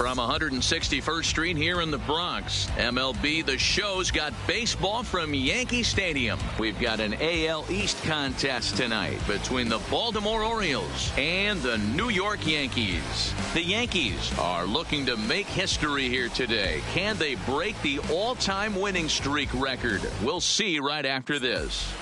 From 161st Street here in the Bronx, MLB The Show's got baseball from Yankee Stadium. We've got an AL East contest tonight between the Baltimore Orioles and the New York Yankees. The Yankees are looking to make history here today. Can they break the all-time winning streak record? We'll see right after this.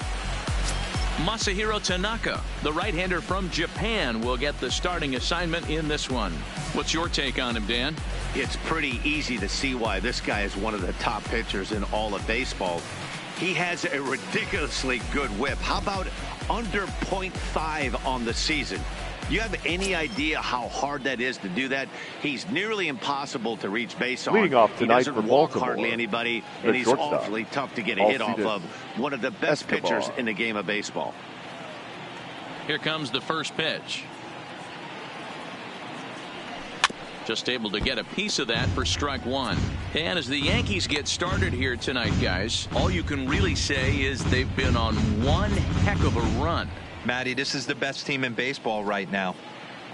Masahiro Tanaka, the right-hander from Japan, will get the starting assignment in this one. What's your take on him, Dan? It's pretty easy to see why this guy is one of the top pitchers in all of baseball. He has a ridiculously good whip. How about under .5 on the season? You have any idea how hard that is to do that? He's nearly impossible to reach base on. Leading off tonight for walk Baltimore, hardly anybody, and he's awfully tough to get a hit off of. One of the best pitchers in the game of baseball. Here comes the first pitch. Just able to get a piece of that for strike one. And as the Yankees get started here tonight, guys, all you can really say is they've been on one heck of a run. Matty, this is the best team in baseball right now.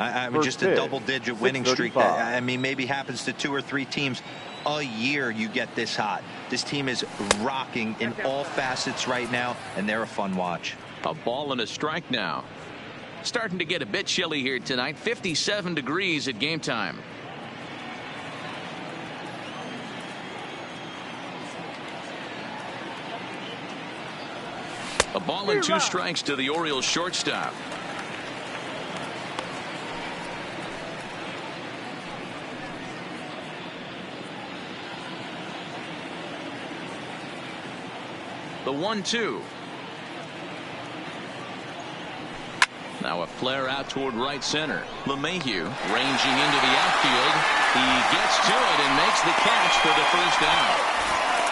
I mean, just a double-digit winning streak. That, I mean, maybe happens to 2 or 3 teams a year. You get this hot. This team is rocking in all facets right now, and they're a fun watch. A ball and a strike now. Starting to get a bit chilly here tonight. 57 degrees at game time. A ball and 2 strikes to the Orioles shortstop. The 1-2. Now a flare out toward right center. LeMahieu ranging into the outfield. He gets to it and makes the catch for the first out.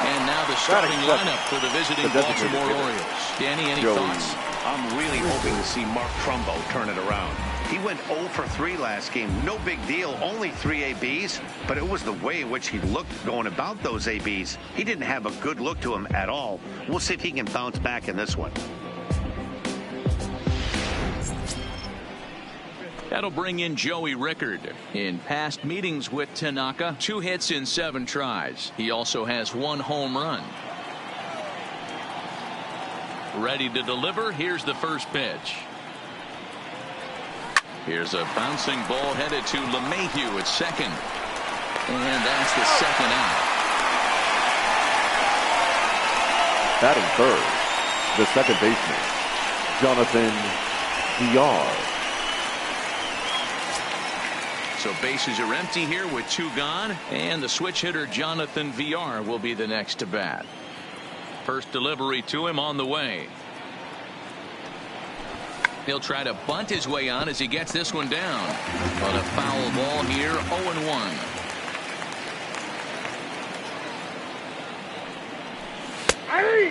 And now the starting lineup for the visiting Baltimore Orioles. Danny, any thoughts? I'm really hoping to see Mark Trumbo turn it around. He went 0 for 3 last game. No big deal, only 3 ABs. But it was the way in which he looked going about those ABs. He didn't have a good look to him at all. We'll see if he can bounce back in this one. That'll bring in Joey Rickard. In past meetings with Tanaka, 2 hits in 7 tries. He also has 1 home run. Ready to deliver. Here's the first pitch. Here's a bouncing ball headed to LeMahieu at second. And that's the second out. Batting third, the second baseman, Jonathan VR. So bases are empty here with 2 gone, and the switch hitter Jonathan VR will be the next to bat. First delivery to him on the way. He'll try to bunt his way on as he gets this one down. But a foul ball here, 0-1.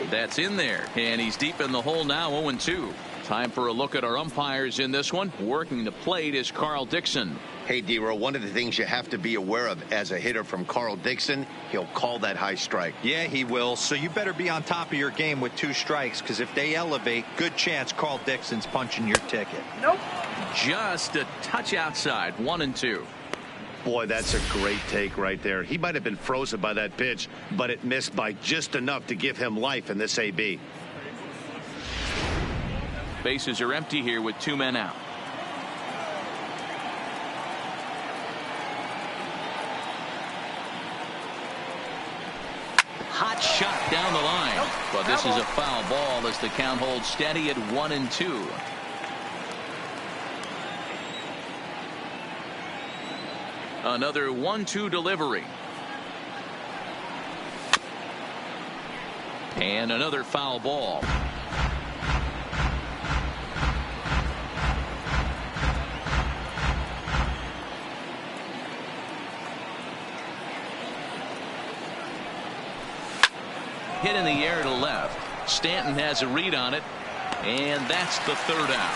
That's in there, and he's deep in the hole now, 0-2. Time for a look at our umpires in this one. Working the plate is Carl Dixon. Hey, D-Row, one of the things you have to be aware of as a hitter from Carl Dixon, he'll call that high strike. Yeah, he will. So you better be on top of your game with 2 strikes, because if they elevate, good chance Carl Dixon's punching your ticket. Nope. Just a touch outside, 1-2. Boy, that's a great take right there. He might have been frozen by that pitch, but it missed by just enough to give him life in this AB. Bases are empty here with 2 men out. Hot shot down the line. But this is a foul ball as the count holds steady at 1-2. Another 1-2 delivery. And another foul ball. Hit in the air to left. Stanton has a read on it, and that's the 3rd out.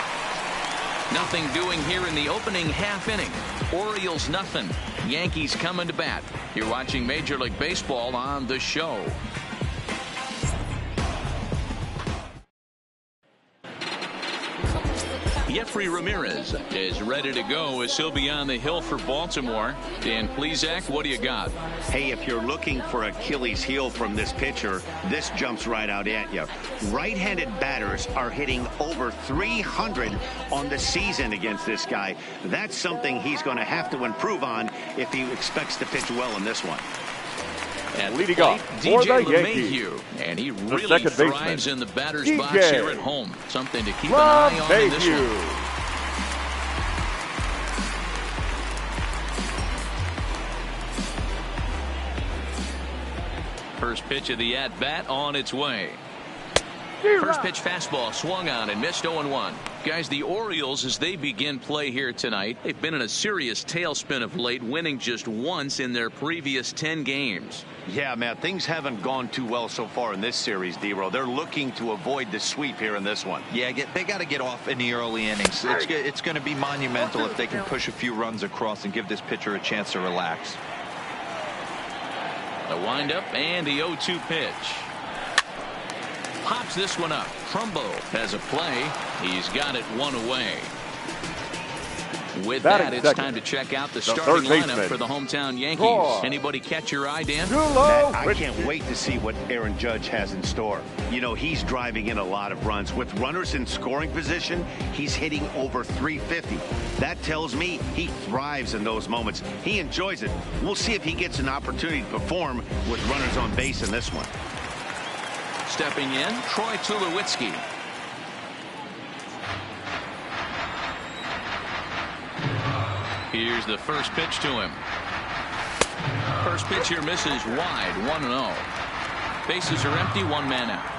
Nothing doing here in the opening half inning. Orioles nothing. Yankees coming to bat. You're watching Major League Baseball on The Show. Jeffrey Ramirez is ready to go as he'll be on the hill for Baltimore. Dan Plesac, what do you got? Hey, if you're looking for Achilles heel from this pitcher, this jumps right out at you. Right-handed batters are hitting over 300 on the season against this guy. That's something he's going to have to improve on if he expects to pitch well in this one. At leading off for the Yankees, and he really thrives in the batter's box here at home. Something to keep an eye on in this one. First pitch of the at-bat on its way. First pitch fastball swung on and missed 0-1. Guys, the Orioles, as they begin play here tonight, they've been in a serious tailspin of late, winning just once in their previous 10 games. Yeah, man, things haven't gone too well so far in this series, D-Row. They're looking to avoid the sweep here in this one. Yeah, they got to get off in the early innings. It's going to be monumental if they can push a few runs across and give this pitcher a chance to relax. The windup and the 0-2 pitch. Pops this one up. Trumbo has a play. He's got it one away. With that, it's time to check out the starting lineup for the hometown Yankees. Anybody catch your eye, Dan? I can't wait to see what Aaron Judge has in store. You know, he's driving in a lot of runs. With runners in scoring position, he's hitting over 350. That tells me he thrives in those moments. He enjoys it. We'll see if he gets an opportunity to perform with runners on base in this one. Stepping in, Troy Tulowitzki. Here's the first pitch to him. First pitch here misses wide, 1-0. Bases are empty, one man out.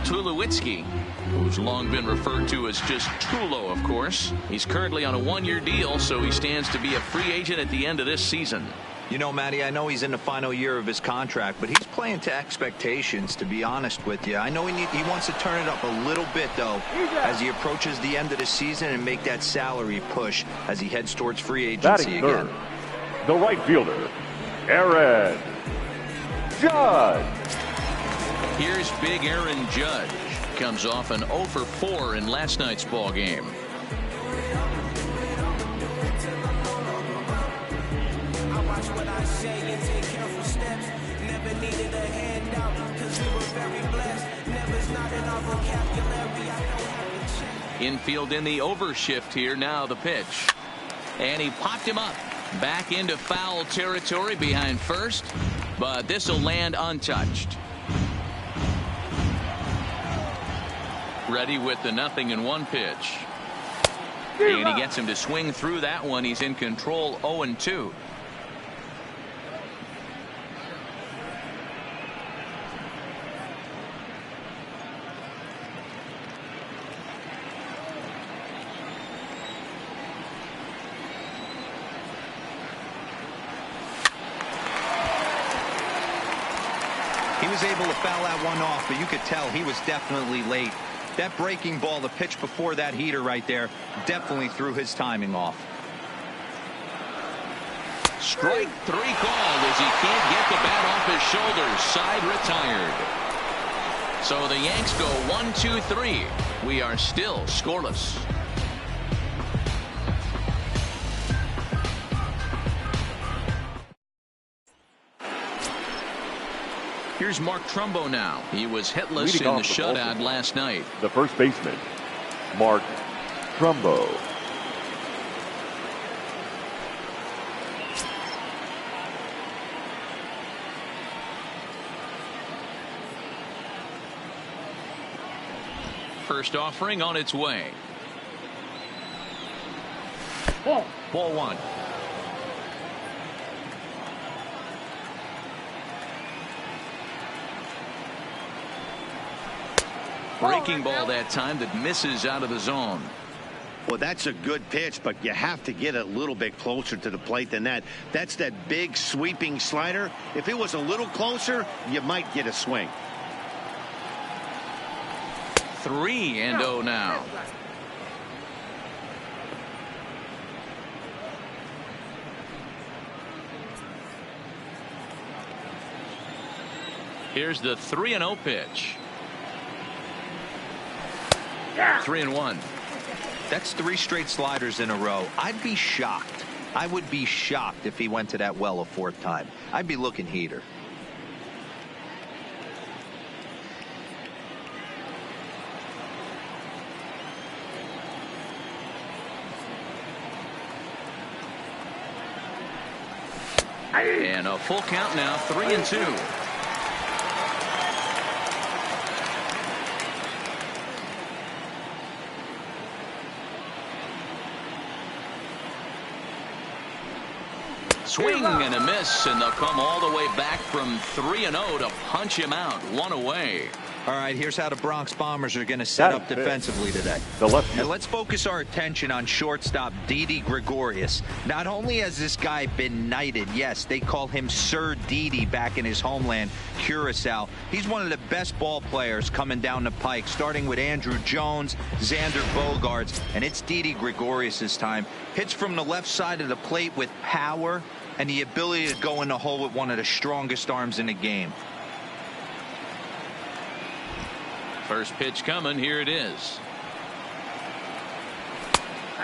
Tulowitzki, who's long been referred to as just Tulo, of course. He's currently on a one-year deal, so he stands to be a free agent at the end of this season. You know, Matty, I know he's in the final year of his contract, but he's playing to expectations, to be honest with you. I know he wants to turn it up a little bit, though, as he approaches the end of the season and make that salary push as he heads towards free agency again. Third, the right fielder, Aaron Judge. Here's big Aaron Judge. Comes off an 0 for 4 in last night's ball game. Infield in the overshift here. Now the pitch. And he popped him up. Back into foul territory behind first. But this will land untouched. Ready with the 0-1 pitch. And he gets him to swing through that one. He's in control, 0-2. He was able to foul that one off, but you could tell he was definitely late. That breaking ball, the pitch before that heater right there, definitely threw his timing off. Strike 3 called as he can't get the bat off his shoulders. Side retired. So the Yanks go 1-2-3. We are still scoreless. Here's Mark Trumbo now. He was hitless in the shutout last night. The first baseman, Mark Trumbo. First offering on its way. Ball 1. Breaking ball that time that misses out of the zone. Well, that's a good pitch, but you have to get a little bit closer to the plate than that. That's that big sweeping slider. If it was a little closer, you might get a swing. 3-0 now. Here's the 3-0 pitch. 3-1. That's 3 straight sliders in a row. I'd be shocked. I would be shocked if he went to that well a 4th time. I'd be looking heater. And a full count now, 3-2. Swing and a miss, and they'll come all the way back from 3-0 to punch him out. 1 away. All right, here's how the Bronx Bombers are going to set up defensively today. And let's focus our attention on shortstop Didi Gregorius. Not only has this guy been knighted, yes, they call him Sir Didi back in his homeland, Curacao. He's one of the best ball players coming down the pike, starting with Andrew Jones, Xander Bogaerts, and it's Didi Gregorius' time. Hits from the left side of the plate with power and the ability to go in the hole with one of the strongest arms in the game. First pitch coming. Here it is.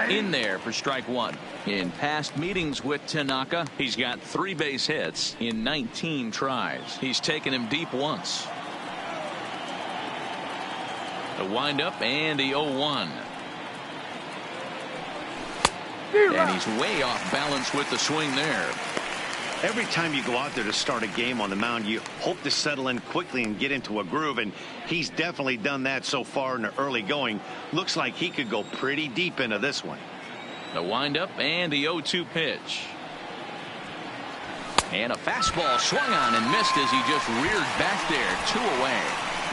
In there for strike 1. In past meetings with Tanaka, he's got 3 base hits in 19 tries. He's taken him deep once. The windup and the 0-1. And he's way off balance with the swing there. Every time you go out there to start a game on the mound, you hope to settle in quickly and get into a groove, and he's definitely done that so far in the early going. Looks like he could go pretty deep into this one. The windup and the 0-2 pitch. And a fastball swung on and missed as he just reared back there. 2 away.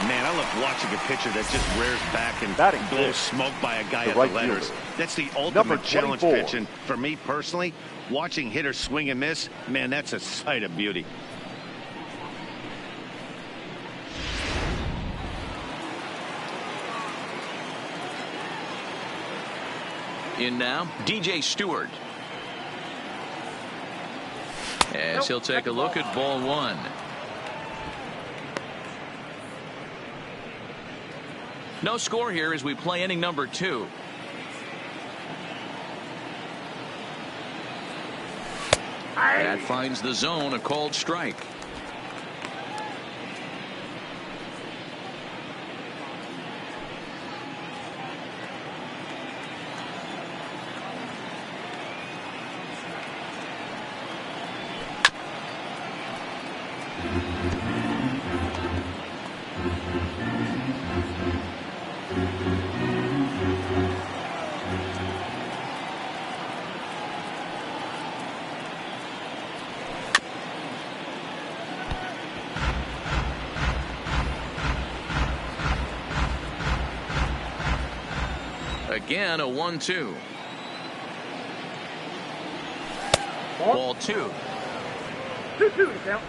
Man, I love watching a pitcher that just rears back and blows smoke by a guy at the letters. That's the ultimate challenge pitch, and for me personally, watching hitters swing and miss, man, that's a sight of beauty. In now, DJ Stewart. As he'll take a look at ball 1. No score here as we play inning number 2. That finds the zone, a called strike. Again, a 1-2. Ball 2. 2-2 count.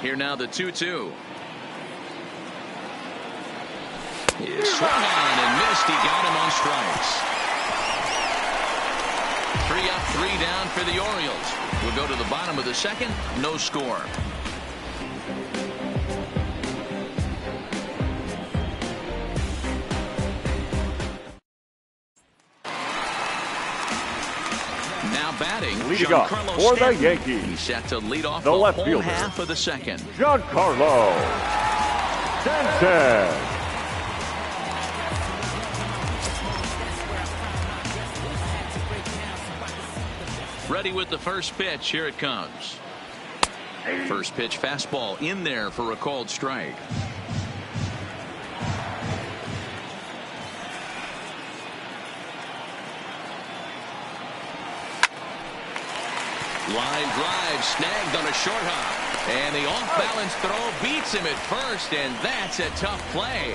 Here now the 2-2. He swung on and missed. He got him on strikes. 3 up, 3 down for the Orioles. We'll go to the bottom of the 2nd. No score. Now batting, leading off for the Yankees. He's set to lead off the the left whole fielder, half of the 2nd. Giancarlo Stanton. Ready with the first pitch. Here it comes. First pitch fastball in there for a called strike. Line drive snagged on a short hop. And the off-balance throw beats him at first, and that's a tough play.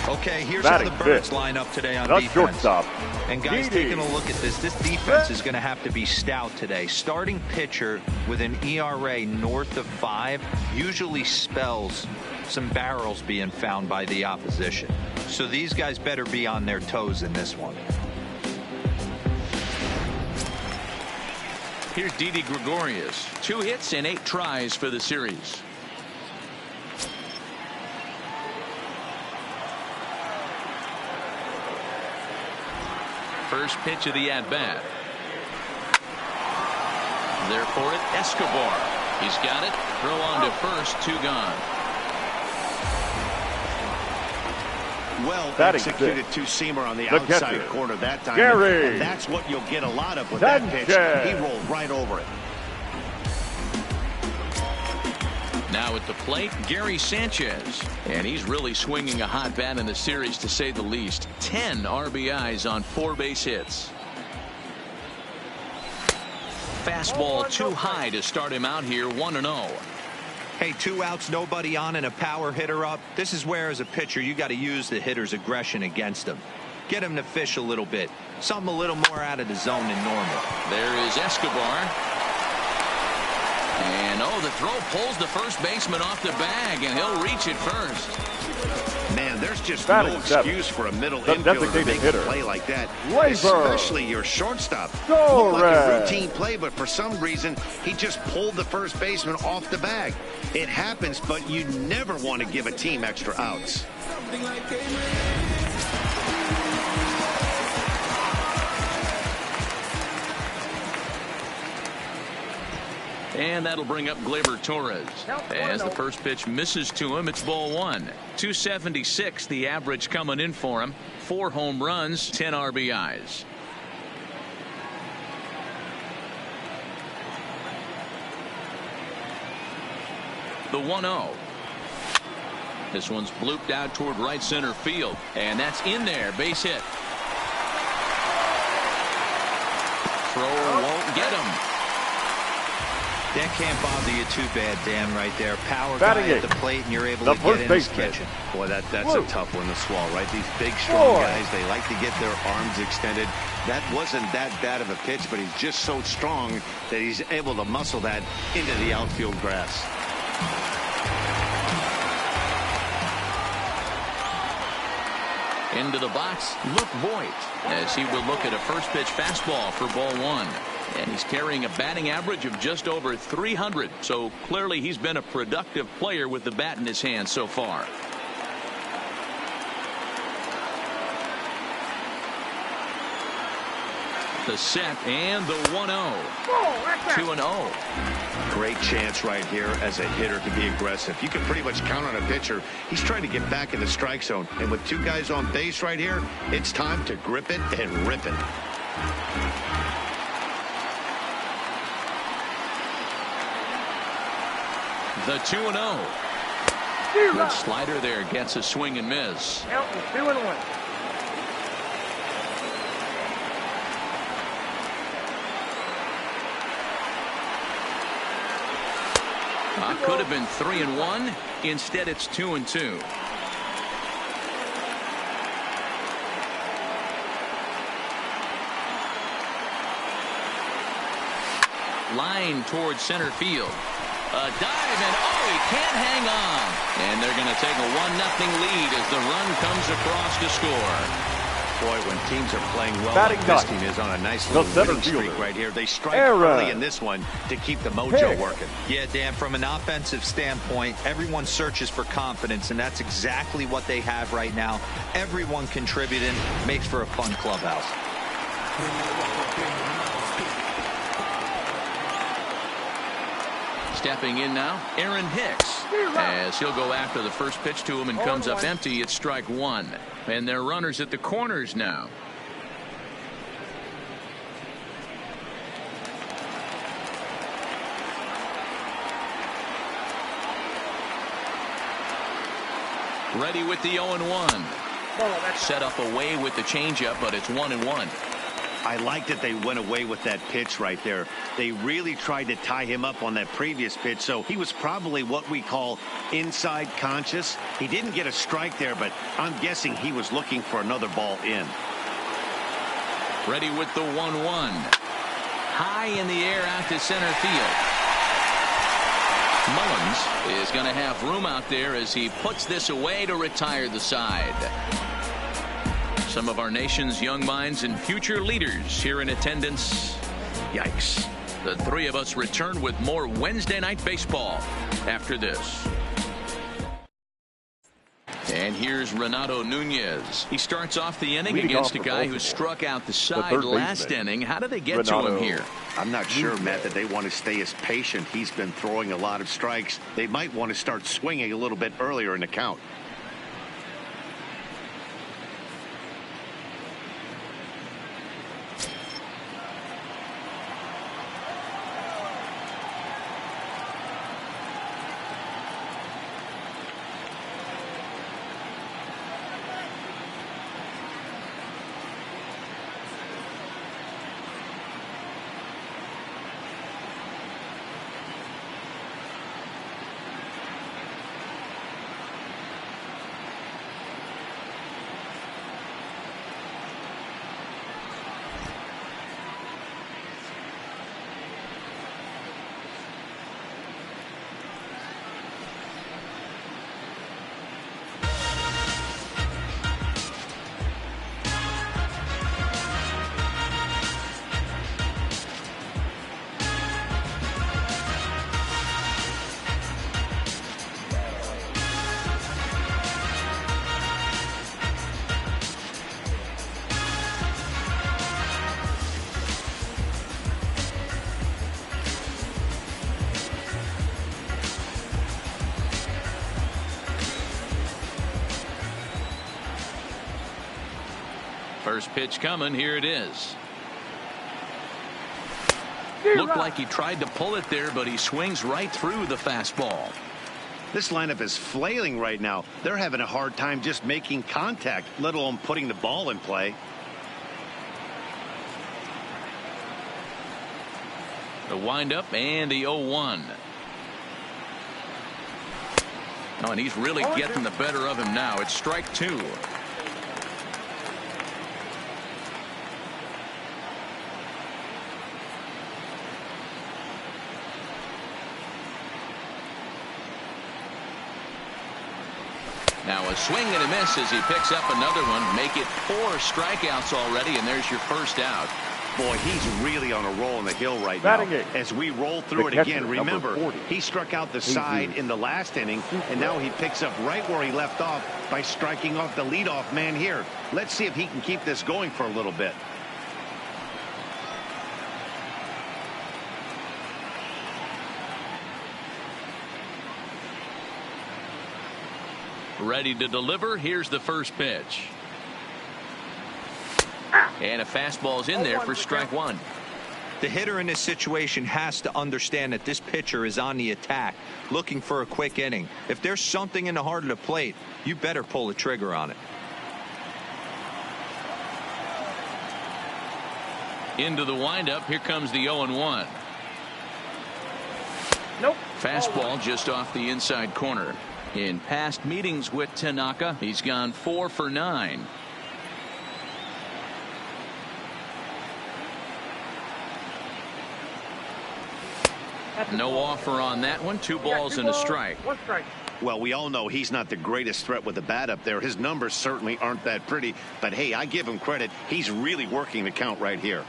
Okay, here's how the Birds line up today on defense. Shortstop. And guys, taking a look at this defense is going to have to be stout today. Starting pitcher with an ERA north of 5 usually spells some barrels being found by the opposition. So these guys better be on their toes in this one. Here's Didi Gregorius. 2 hits and 8 tries for the series. First pitch of the at-bat. There for it, Escobar. He's got it. Throw on to first, 2 gone. Well executed two-seamer on the outside corner that time. Gary. And that's what you'll get a lot of with that pitch. He rolled right over it. Now at the plate, Gary Sanchez. And he's really swinging a hot bat in the series, to say the least. 10 RBIs on 4 base hits. Fastball too high to start him out here, 1-0. Hey, 2 outs, nobody on, and a power hitter up. This is where, as a pitcher, you got to use the hitter's aggression against him. Get him to fish a little bit. Something a little more out of the zone than normal. There is Escobar. And, the throw pulls the first baseman off the bag, and he'll reach it first. Man, there's just no excuse for a middle infielder to make a play like that, especially your shortstop. Looked like a routine play, but for some reason, he just pulled the first baseman off the bag. It happens, but you never want to give a team extra outs. And that'll bring up Gleyber Torres. As the first pitch misses to him, it's ball 1. 276 the average coming in for him. 4 home runs, 10 RBIs. The 1-0. This one's blooped out toward right center field. And that's in there. Base hit. Thrower won't get him. That can't bother you too bad, Dan, right there. Power guy at the plate, and you're able to get in his kitchen. Boy, that's a tough one to swallow, right? These big, strong guys, they like to get their arms extended. That wasn't that bad of a pitch, but he's just so strong that he's able to muscle that into the outfield grass. Into the box, Luke Voigt, as he will look at a first pitch fastball for ball 1. And he's carrying a batting average of just over 300. So clearly he's been a productive player with the bat in his hand so far. The set and the 1-0. 2-0. Great chance right here as a hitter to be aggressive. You can pretty much count on a pitcher. He's trying to get back in the strike zone. And with 2 guys on base right here, it's time to grip it and rip it. The 2-0. Good slider there, gets a swing and miss. 2-1. Could have been 3-1. Instead, it's 2-2. Line towards center field. A dive, and he can't hang on. And they're going to take a 1-0 lead as the run comes across to score. Boy, when teams are playing well, like this team is on a nice little winning streak right here. They strike early in this one to keep the mojo working. Yeah, Dan, from an offensive standpoint, everyone searches for confidence, and that's exactly what they have right now. Everyone contributing makes for a fun clubhouse. Stepping in now, Aaron Hicks, as he'll go after the first pitch to him and comes up empty. It's strike 1. And they're runners at the corners now. Ready with the 0-1. Set up away with the changeup, but it's 1-1. I like that they went away with that pitch right there. They really tried to tie him up on that previous pitch, so he was probably what we call inside conscious. He didn't get a strike there, but I'm guessing he was looking for another ball in. Ready with the 1-1. High in the air out to center field. Mullins is going to have room out there as he puts this away to retire the side. Some of our nation's young minds and future leaders here in attendance. Yikes. The three of us return with more Wednesday night baseball after this. And here's Renato Nunez. He starts off the inning against a guy who struck out the side last inning. How did they get to him here? I'm not sure, Matt, that they want to stay as patient. He's been throwing a lot of strikes. They might want to start swinging a little bit earlier in the count. First pitch coming. Here it is. Looked like he tried to pull it there, but he swings right through the fastball. This lineup is flailing right now. They're having a hard time just making contact, let alone putting the ball in play. The windup and the 0-1. Oh, and he's really getting the better of him now. It's strike two. Now a swing and a miss as he picks up another one. Make it 4 strikeouts already, and there's your first out. Boy, he's really on a roll on the hill right now. As we roll through it again, remember, he struck out the side in the last inning, and now he picks up right where he left off by striking off the leadoff man here. Let's see if he can keep this going for a little bit. Ready to deliver. Here's the first pitch. And a fastball's in there for strike one. The hitter in this situation has to understand that this pitcher is on the attack, looking for a quick inning. If there's something in the heart of the plate, you better pull the trigger on it. Into the windup. Here comes the 0-1. Nope. Fastball just off the inside corner. In past meetings with Tanaka, he's gone 4 for 9. No offer on that one. 2 balls and a strike. 1 strike. Well, we all know he's not the greatest threat with the bat up there. His numbers certainly aren't that pretty. But, hey, I give him credit. He's really working the count right here.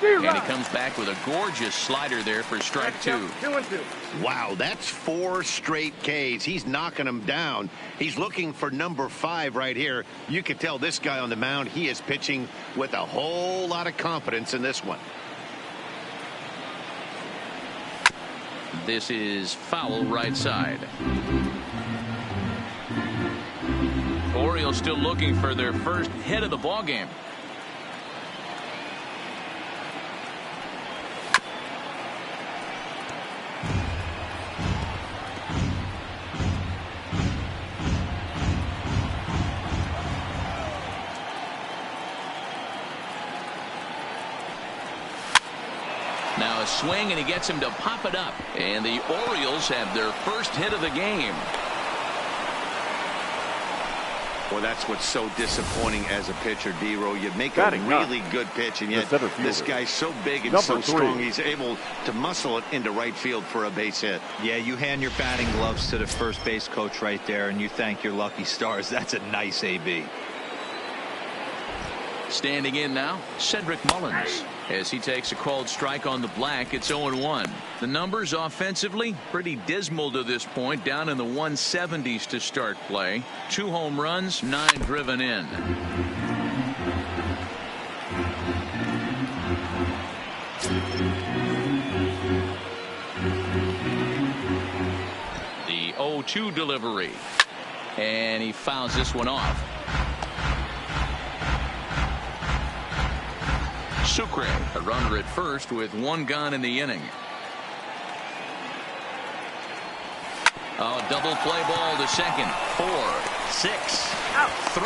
And he comes back with a gorgeous slider there for strike 2. 2-2. Wow, that's 4 straight Ks. He's knocking them down. He's looking for number 5 right here. You can tell this guy on the mound, he is pitching with a whole lot of confidence in this one. This is foul right side. Orioles still looking for their first hit of the ball game. Now a swing, and he gets him to pop it up. And the Orioles have their first hit of the game. Well, that's what's so disappointing as a pitcher, D-Row. You make a really good pitch, and yet this guy's so big and so strong, he's able to muscle it into right field for a base hit. Yeah, you hand your batting gloves to the first base coach right there, and you thank your lucky stars. That's a nice AB. Standing in now, Cedric Mullins. As he takes a called strike on the black, it's 0-1. The numbers offensively pretty dismal to this point, down in the 170s to start play. 2 home runs, 9 driven in. The 0-2 delivery. And he fouls this one off. Sucre, a runner at first with 1 gone in the inning. Double play ball to second. 4, 6, 3,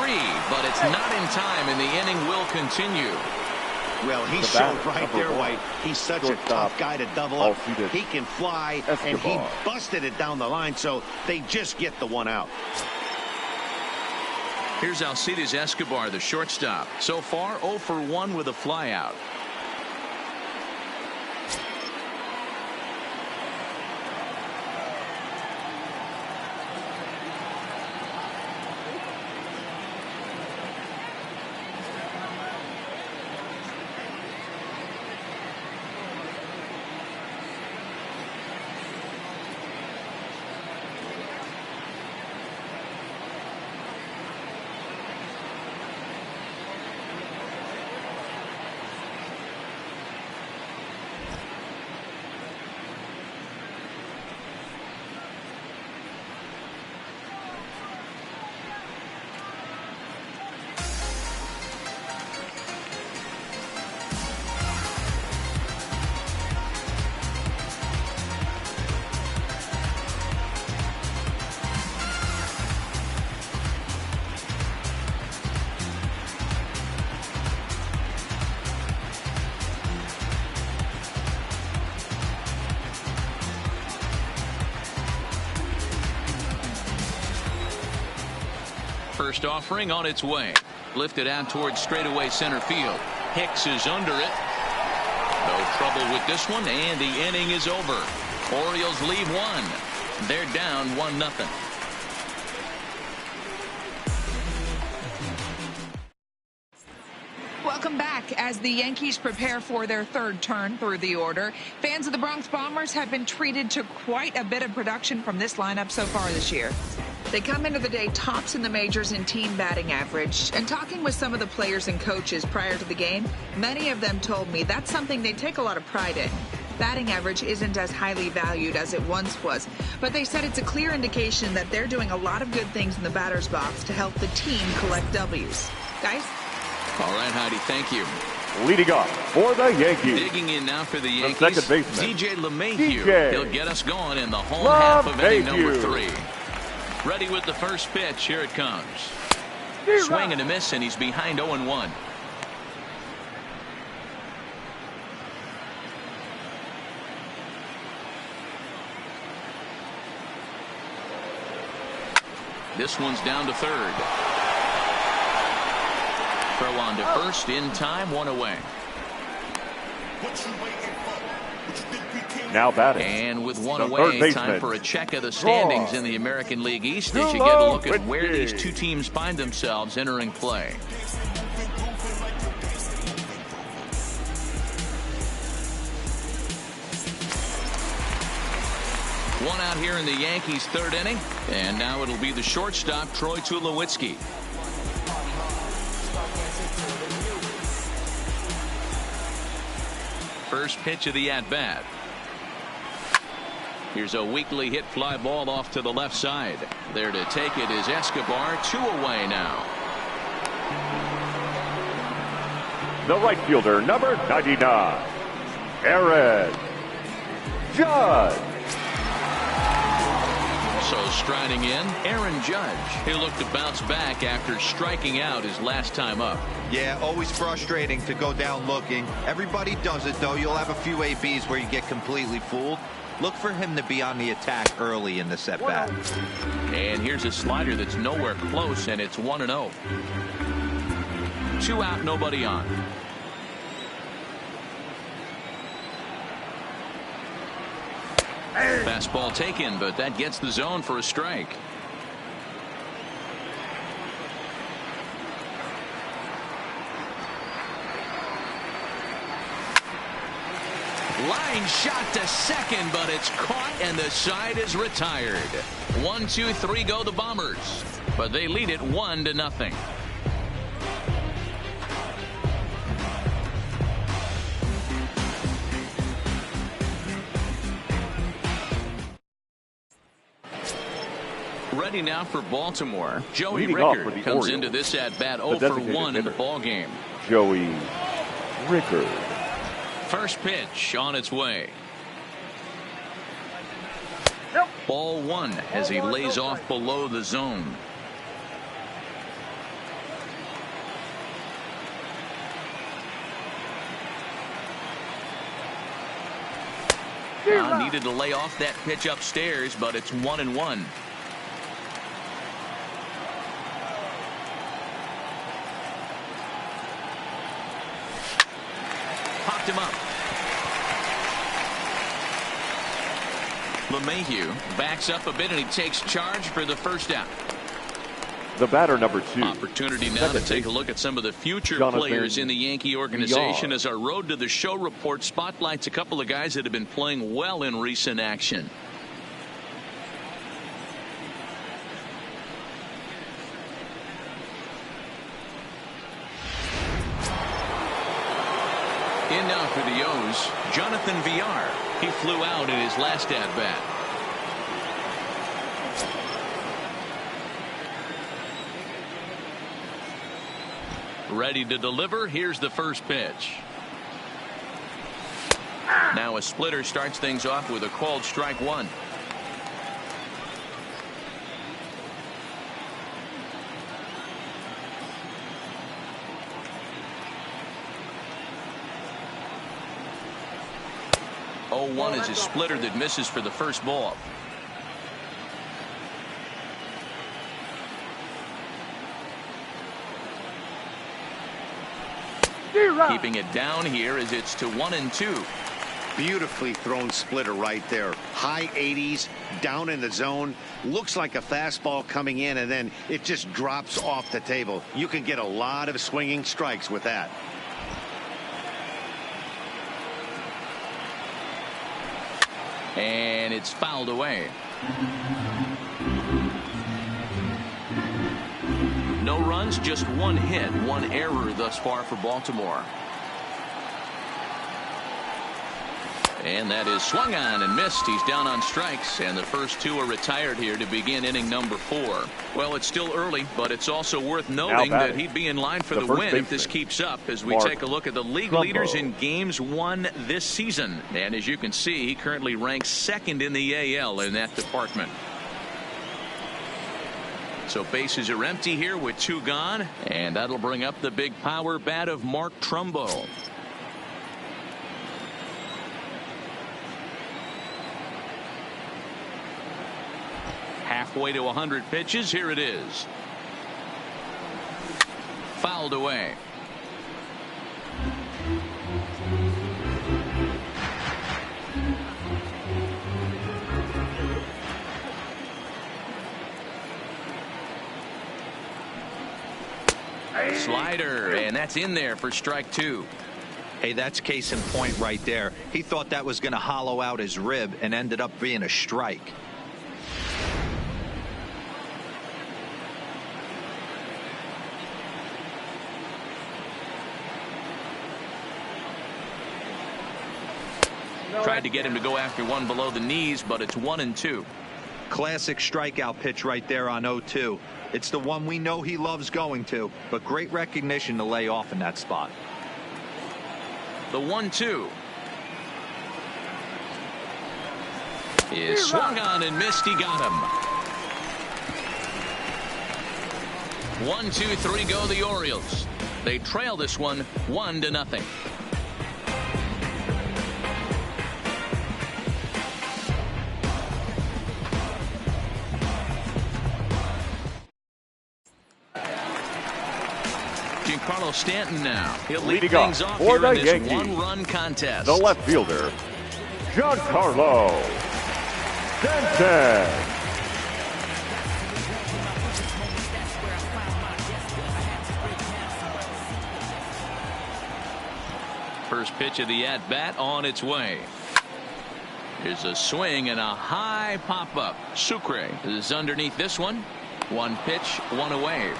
but it's not in time, and the inning will continue. Well, he showed right there, White. He's such a tough guy to double up. He can fly, and he busted it down the line, so they just get the 1 out. Here's Alcides Escobar, the shortstop. So far, 0 for 1 with a flyout. First offering on its way. Lifted out towards straightaway center field. Hicks is under it. No trouble with this one, and the inning is over. Orioles lead 1. They're down 1-0. Welcome back. As the Yankees prepare for their 3rd turn through the order, fans of the Bronx Bombers have been treated to quite a bit of production from this lineup so far this year. They come into the day tops in the majors in team batting average, and talking with some of the players and coaches prior to the game, many of them told me that's something they take a lot of pride in. Batting average isn't as highly valued as it once was, but they said it's a clear indication that they're doing a lot of good things in the batter's box to help the team collect W's. Guys? All right, Heidi, thank you. Leading off for the Yankees. Digging in now for the Yankees, second baseman, DJ LeMahieu. He'll get us going in the home half of inning number 3. Ready with the first pitch. Here it comes. Swing and a miss, and he's behind 0-1. This one's down to third. Throw on to first in time, 1 away. Now batting. And with 1 away, time for a check of the standings in the American League East as you get a look at where these 2 teams find themselves entering play. One out here in the Yankees' 3rd inning, and now it'll be the shortstop, Troy Tulowitzki. First pitch of the at-bat. Here's a weakly hit fly ball off to the left side. There to take it is Escobar. 2 away now. The right fielder, number 99, Aaron Judge. Also striding in, Aaron Judge, who looked to bounce back after striking out his last time up. Yeah, always frustrating to go down looking. Everybody does it, though. You'll have a few ABs where you get completely fooled. Look for him to be on the attack early in the at-bat. And here's a slider that's nowhere close, and it's 1-0. 2 out, nobody on. Fastball taken, but that gets the zone for a strike. Line shot to second, but it's caught and the side is retired. 1, 2, 3 go the Bombers, but they lead it 1-0. Ready now for Baltimore. Joey Rickard comes Orioles, into this at-bat 0 for 1 in the ballgame. Joey Rickard. First pitch on its way. Ball 1 as he lays off below the zone. Now needed to lay off that pitch upstairs, but it's 1-1. Popped him up. LeMahieu backs up a bit and he takes charge for the first out. The batter, number 2. Opportunity now to take a look at some of the future players in the Yankee organization as our Road to the Show report spotlights a couple of guys that have been playing well in recent action. In now for the O's, Jonathan Villar. He flew out in his last at-bat. Ready to deliver. Here's the first pitch. Now a splitter starts things off with a called strike 1. One is a splitter that misses for the first ball. Keeping it down here as it's to 1-2. Beautifully thrown splitter right there. High 80s, down in the zone. Looks like a fastball coming in, and then it just drops off the table. You can get a lot of swinging strikes with that. And it's fouled away. No runs, just 1 hit, 1 error thus far for Baltimore. And that is swung on and missed. He's down on strikes, and the first 2 are retired here to begin inning number 4. Well, it's still early, but it's also worth noting that he'd be in line for the win if this keeps up as we take a look at the league leaders in games won this season. And as you can see, he currently ranks 2nd in the AL in that department. So bases are empty here with 2 gone, and that'll bring up the big power bat of Mark Trumbo. Halfway to 100 pitches. Here it is. Fouled away. Slider, and that's in there for strike 2. Hey, that's case in point right there. He thought that was going to hollow out his rib and ended up being a strike. Tried to get him to go after one below the knees, but it's 1-2. Classic strikeout pitch right there on 0-2. It's the one we know he loves going to, but great recognition to lay off in that spot. The 1-2 is swung on and missed. He got him. 1, 2, 3 go the Orioles. They trail this one 1-0. Giancarlo Stanton now. He'll lead things off here in this one-run contest. The left fielder, Giancarlo Stanton. First pitch of the at-bat on its way. Here's a swing and a high pop-up. Sucre is underneath this one. One pitch, one away.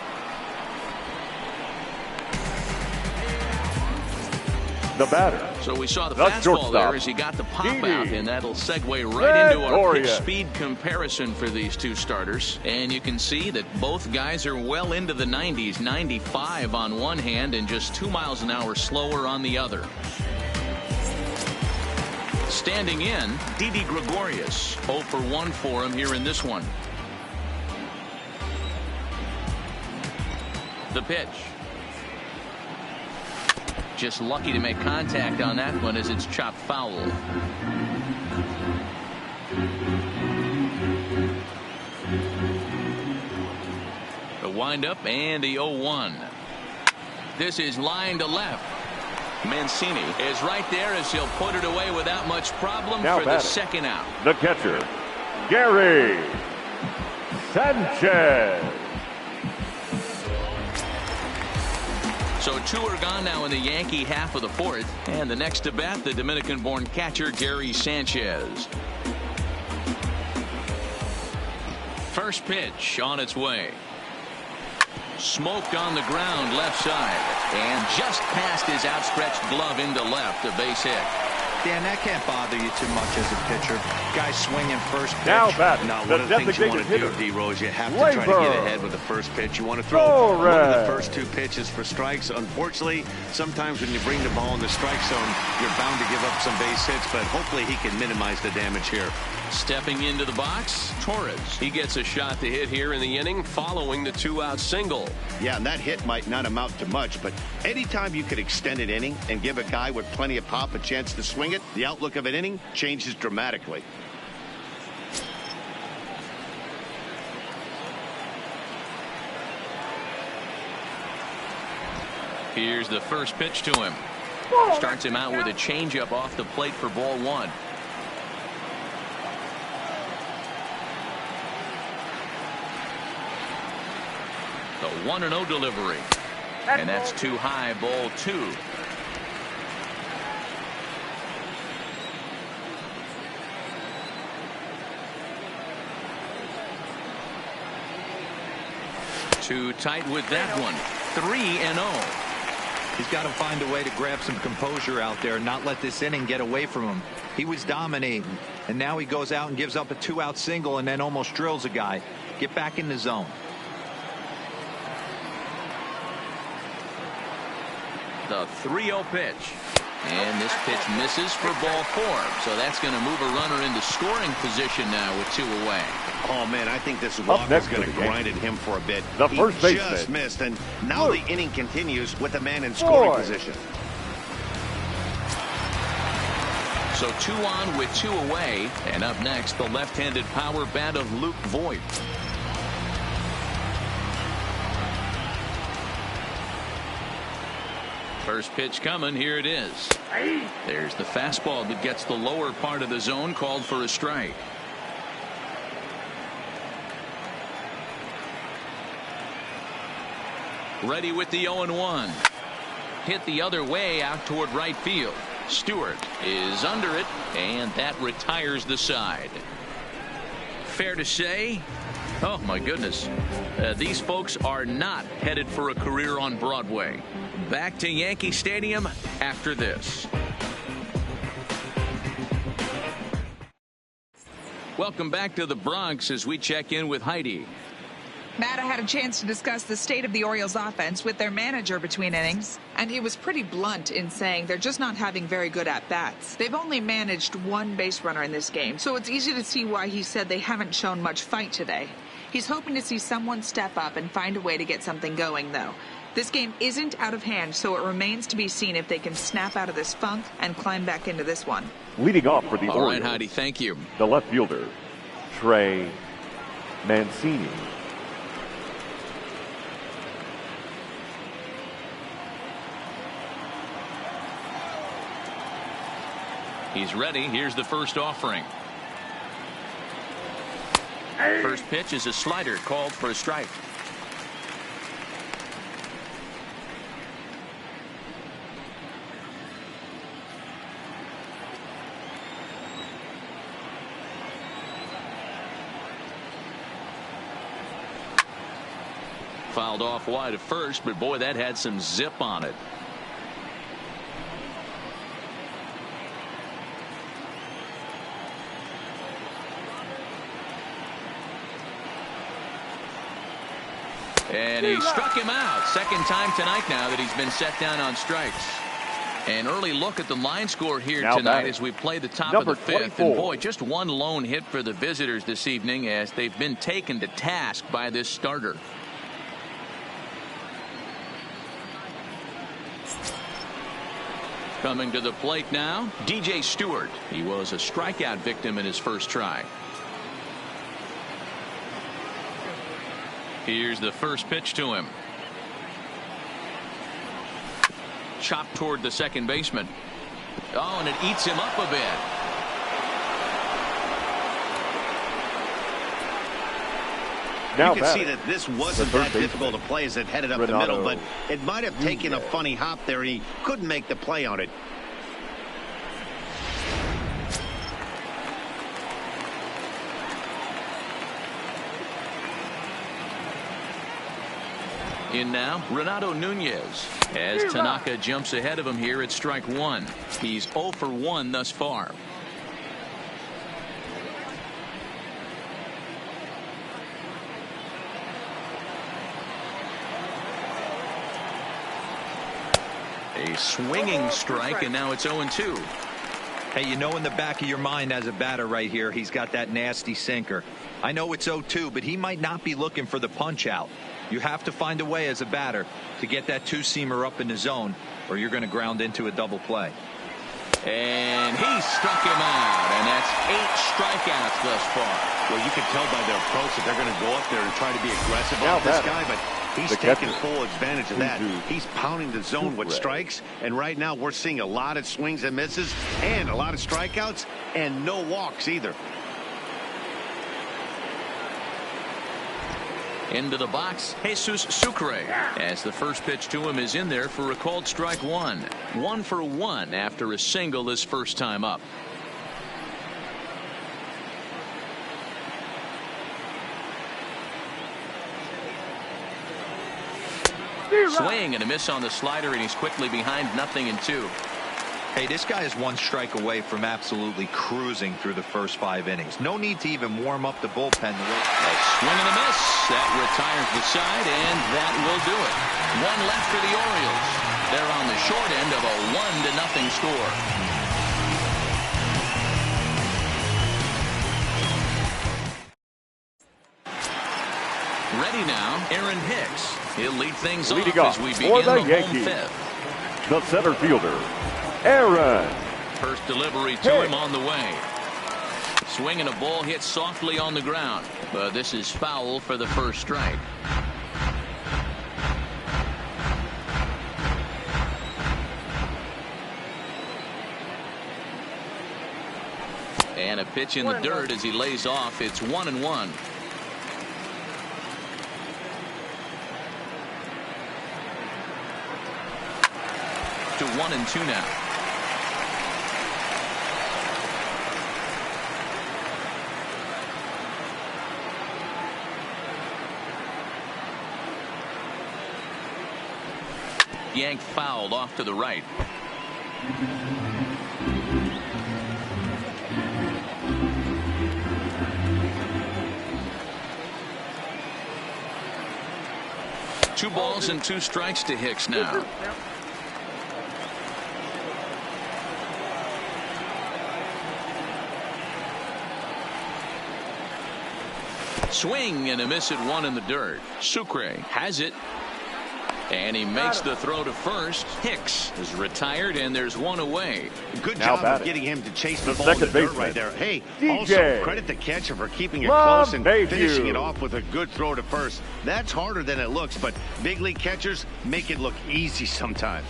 The batter. So we saw the fastball there as he got the pop out, and that'll segue right into our pitch speed comparison for these two starters. And you can see that both guys are well into the 90s, 95 on one hand and just 2 miles an hour slower on the other. Standing in, Didi Gregorius, 0 for 1 for him here in this one. The pitch. Just lucky to make contact on that one as it's chopped foul. The windup and the 0-1. This is line to left. Mancini is right there as he'll put it away without much problem for the second out. The catcher, Gary Sanchez. So 2 are gone now in the Yankee half of the fourth. And the next to bat, the Dominican-born catcher, Gary Sanchez. First pitch on its way. Smoked on the ground left side. And just past his outstretched glove into left, a base hit. Dan, that can't bother you too much as a pitcher. Guy swinging first pitch. Now batting, one of the things you want to do, D-Rose, you have to try to get ahead with the first pitch. You want to throw one of the first 2 pitches for strikes. Unfortunately, sometimes when you bring the ball in the strike zone, you're bound to give up some base hits, but hopefully he can minimize the damage here. Stepping into the box, Torres. He gets a shot to hit here in the inning following the 2-out single. Yeah, and that hit might not amount to much, but anytime you could extend an inning and give a guy with plenty of pop a chance to swing it, the outlook of an inning changes dramatically. Here's the first pitch to him. Starts him out with a changeup off the plate for ball 1. The 1-0 delivery. And that's too high, ball 2. Too tight with that one. 3-0. He's got to find a way to grab some composure out there and not let this inning get away from him. He was dominating, and now he goes out and gives up a 2-out single and then almost drills a guy. Get back in the zone. The 3-0 pitch. And this pitch misses for ball 4. So that's going to move a runner into scoring position now with 2 away. Oh, man, I think this walk is going to grind at him for a bit. The first baseman just missed, and now the inning continues with a man in scoring position. So 2 on with 2 away. And up next, the left-handed power bat of Luke Voigt. First pitch coming. Here it is. There's the fastball that gets the lower part of the zone, called for a strike. Ready with the 0-1. Hit the other way out toward right field. Stewart is under it, and that retires the side. Fair to say, oh my goodness, these folks are not headed for a career on Broadway. Back to Yankee Stadium after this. Welcome back to the Bronx as we check in with Heidi. Matt, I had a chance to discuss the state of the Orioles offense with their manager between innings, and he was pretty blunt in saying they're just not having very good at-bats. They've only managed 1 base runner in this game, so it's easy to see why he said they haven't shown much fight today. He's hoping to see someone step up and find a way to get something going, though. This game isn't out of hand, so it remains to be seen if they can snap out of this funk and climb back into this one. Leading off for the Orioles. All right, Heidi, thank you. The left fielder, Trey Mancini. He's ready. Here's the first offering. First pitch is a slider called for a strike. Fouled off wide at first, but boy, that had some zip on it. And he struck him out. Second time tonight now that he's been set down on strikes. An early look at the line score here tonight as we play the top of the fifth. 24. And boy, just one lone hit for the visitors this evening as they've been taken to task by this starter. Coming to the plate now, DJ Stewart. He was a strikeout victim in his first try. Here's the first pitch to him. Chopped toward the second baseman. Oh, and it eats him up a bit. You can see that this wasn't that difficult to play as it headed up the middle, but it might have taken a funny hop there, and he couldn't make the play on it. In now, Renato Nunez, as Tanaka jumps ahead of him here at strike one. He's 0 for 1 thus far. A swinging strike, and now it's 0-2. Hey, you know in the back of your mind as a batter right here, he's got that nasty sinker. I know it's 0-2, but he might not be looking for the punch out. You have to find a way as a batter to get that two-seamer up in the zone, or you're going to ground into a double play. And he struck him out, and that's 8 strikeouts thus far. Well, you can tell by their approach that they're going to go up there and try to be aggressive on this guy, but he's taking full advantage of that. He's pounding the zone with strikes, and right now we're seeing a lot of swings and misses and a lot of strikeouts and no walks either. Into the box, Jesus Sucre, as the first pitch to him is in there for a called strike one. 1 for 1 after a single his first time up. Swing and a miss on the slider, and he's quickly behind 0-2. Hey, this guy is 1 strike away from absolutely cruising through the first 5 innings. No need to even warm up the bullpen. Swing and a miss. That retires the side, and that will do it. 1 left for the Orioles. They're on the short end of a 1-0 score. Ready now, Aaron Hicks. He'll lead things off as we begin the home fifth. The center fielder, Aaron. First delivery to him on the way. Swing and a ball hit softly on the ground, but this is foul for the first strike. And a pitch in the dirt as he lays off. It's 1-1. To 1-2 now. Yank fouled off to the right. Two balls and 2 strikes to Hicks now. Swing and a miss at one in the dirt. Sucre has it. And he makes the throw to first. Hicks is retired, and there's one away. Good job of getting him to chase the ball in the dirt right there. Hey, DJ. also credit the catcher for keeping it close and finishing it off with a good throw to first. That's harder than it looks, but big league catchers make it look easy sometimes.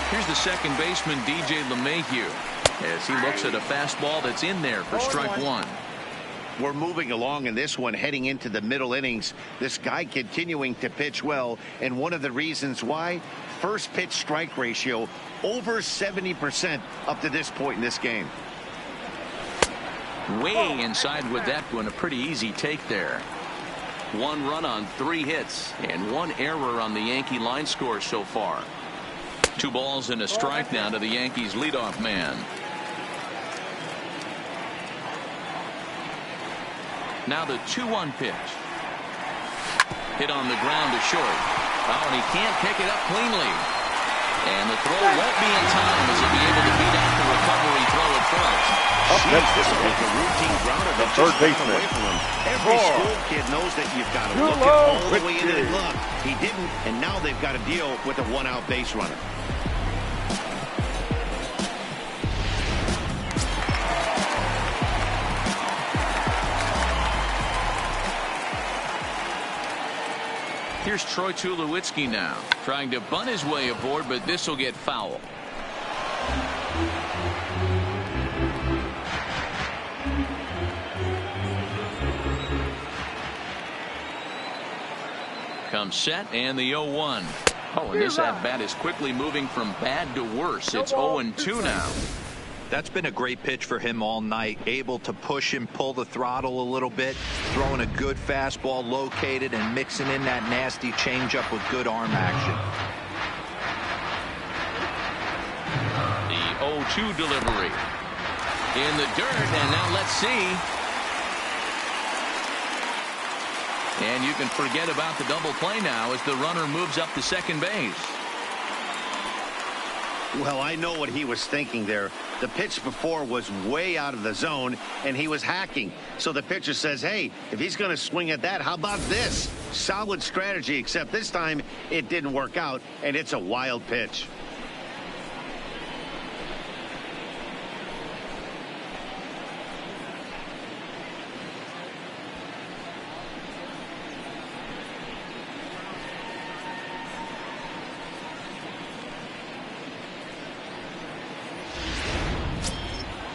Here's the second baseman, DJ LeMahieu, as he looks at a fastball that's in there for strike one. We're moving along in this one, heading into the middle innings. This guy continuing to pitch well, and one of the reasons why, first pitch strike ratio over 70% up to this point in this game. Way inside with that one, a pretty easy take there. 1 run on 3 hits and 1 error on the Yankee line score so far. 2 balls and a strike now to the Yankees leadoff man. Now the 2-1 pitch. Hit on the ground to short. Oh, and he can't pick it up cleanly. And the throw won't be in time as he'll be able to beat out the recovery throw at first. This will be a routine grounder that just ran away from him. Every school kid knows that you've got to look it all the way into the glove. He didn't, and now they've got to deal with a 1-out base runner. Here's Troy Tulowitzki now, trying to bunt his way aboard, but this will get foul. Comes set, and the 0-1. Oh, and this at-bat is quickly moving from bad to worse. It's 0-2 now. That's been a great pitch for him all night. Able to push and pull the throttle a little bit, throwing a good fastball located and mixing in that nasty changeup with good arm action. The 0-2 delivery in the dirt, and now let's see. And you can forget about the double play now as the runner moves up to second base. Well, I know what he was thinking there. The pitch before was way out of the zone, and he was hacking. So the pitcher says, hey, if he's going to swing at that, how about this? Solid strategy, except this time it didn't work out, and it's a wild pitch.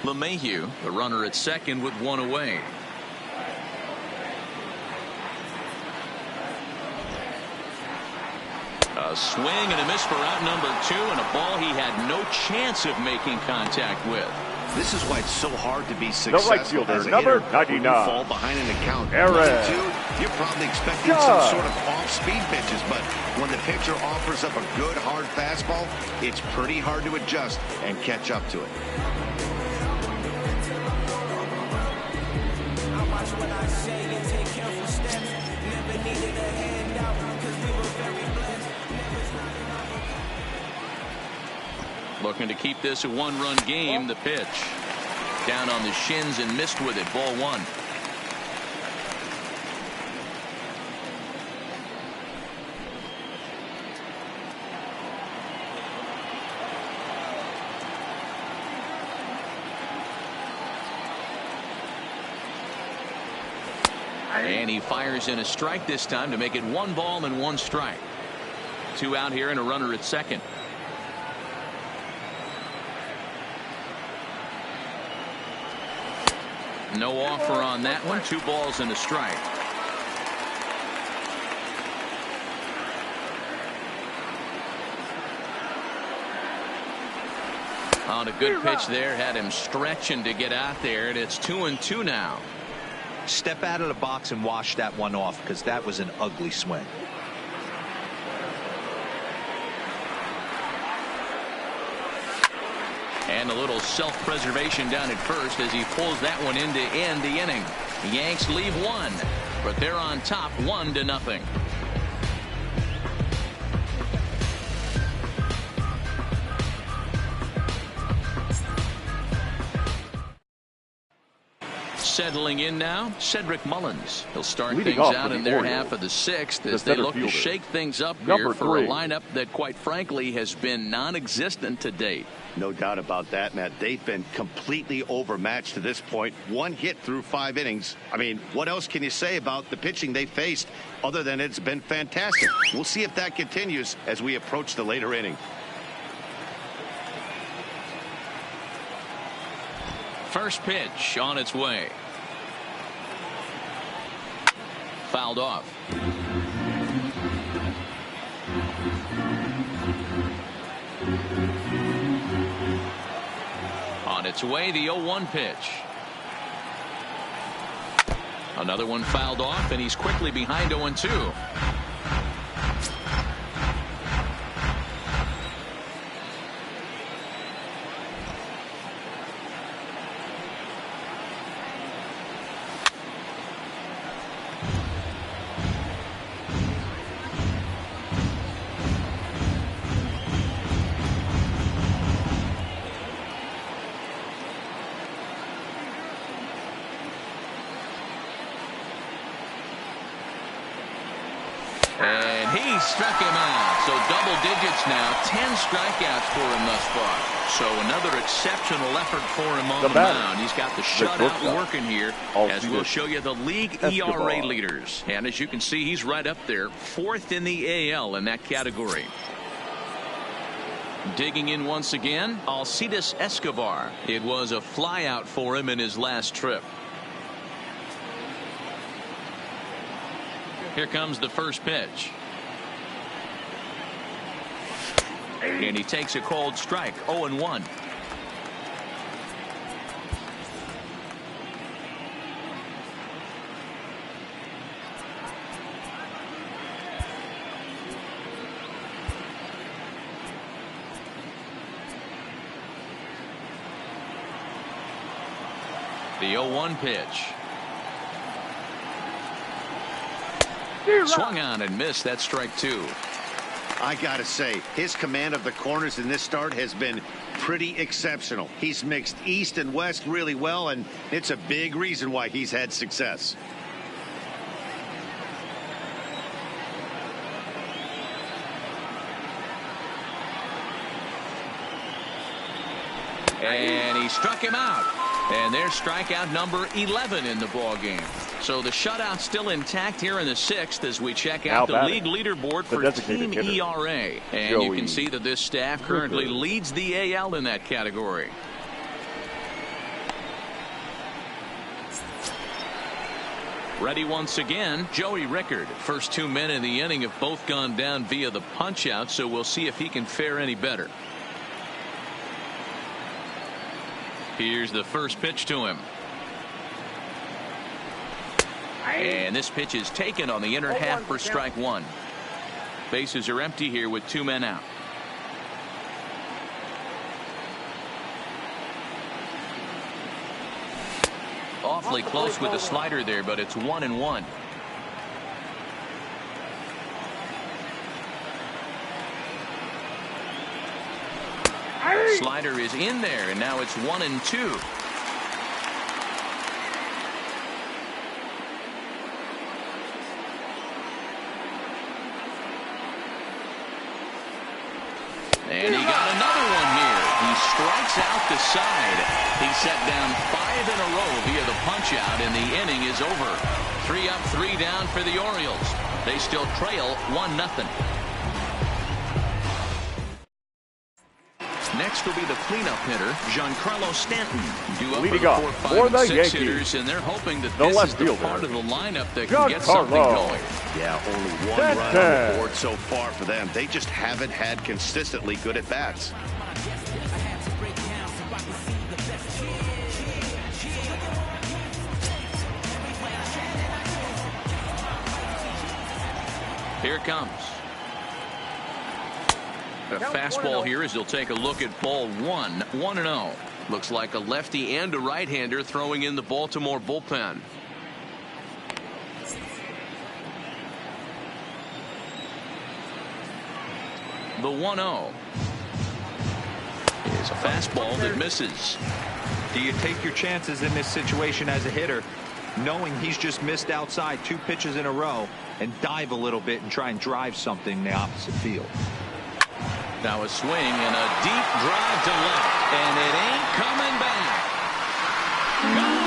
LeMahieu, the runner at second with 1 away. A swing and a miss for out number 2, and a ball he had no chance of making contact with. This is why it's so hard to be successful. The right fielder, as a number hitter. 99. When you fall behind an account, 1-2, you're probably expecting some sort of off-speed pitches, but when the pitcher offers up a good hard fastball, it's pretty hard to adjust and catch up to it. Looking to keep this a 1-run game. The pitch down on the shins and missed with it. Ball 1. And he fires in a strike this time to make it 1 ball and 1 strike. 2 out here and a runner at second. No offer on that one. 2 balls and a strike. On a good pitch there, had him stretching to get out there, and it's 2-2 now. Step out of the box and wash that one off, because that was an ugly swing. And a little self-preservation down at first as he pulls that one in to end the inning. The Yanks leave 1, but they're on top 1-0. Settling in now, Cedric Mullins. He'll start Leading things off out for in the their Orioles, half of the sixth the as they center look to fielder, shake things up number here for a 3. lineup that, quite frankly, has been non-existent to date. No doubt about that, Matt. They've been completely overmatched to this point. 1 hit through 5 innings. I mean, what else can you say about the pitching they faced other than it's been fantastic? We'll see if that continues as we approach the later inning. First pitch on its way. Fouled off. On its way, the 0-1 pitch. Another one fouled off, and he's quickly behind 0-2. And he struck him out. So double digits now. 10 strikeouts for him thus far. So another exceptional effort for him on the mound. He's got the shutout working here as we'll show you the league ERA leaders. And as you can see, he's right up there, 4th in the AL in that category. Digging in once again, Alcides Escobar. It was a flyout for him in his last trip. Here comes the first pitch. And he takes a cold strike. 0-1. The 0-1 pitch. Swung on and missed. That strike 2. I gotta say, his command of the corners in this start has been pretty exceptional. He's mixed east and west really well, and it's a big reason why he's had success. And he struck him out. And there's strikeout number 11 in the ball game. So the shutout still intact here in the 6th as we check out the league leaderboard for team ERA. And you can see that this staff currently leads the AL in that category. Ready once again, Joey Rickard. First 2 men in the inning have both gone down via the punch out, so we'll see if he can fare any better. Here's the first pitch to him. And this pitch is taken on the inner half for strike 1. Bases are empty here with 2 men out. Awfully close with the slider there, but it's 1-1. Slider is in there, and now it's 1-2. And he got another one here. He strikes out the side. He set down 5 in a row via the punch out, and the inning is over. 3 up, 3 down for the Orioles. They still trail 1-0. Next will be the cleanup hitter, Giancarlo Stanton. Leading off for the Yankees, hitters, and they're hoping that this is the part of the lineup that can get something going. Yeah, only 1 run on the board so far for them. They just haven't had consistently good at bats. Here it comes. A fastball here as he'll take a look at ball 1. 1-0. Looks like a lefty and a right-hander throwing in the Baltimore bullpen. The 1-0 is a fastball that misses. Do you take your chances in this situation as a hitter, knowing he's just missed outside 2 pitches in a row, and dive a little bit and try and drive something in the opposite field? Now a swing and a deep drive to left, and it ain't coming back. Gone.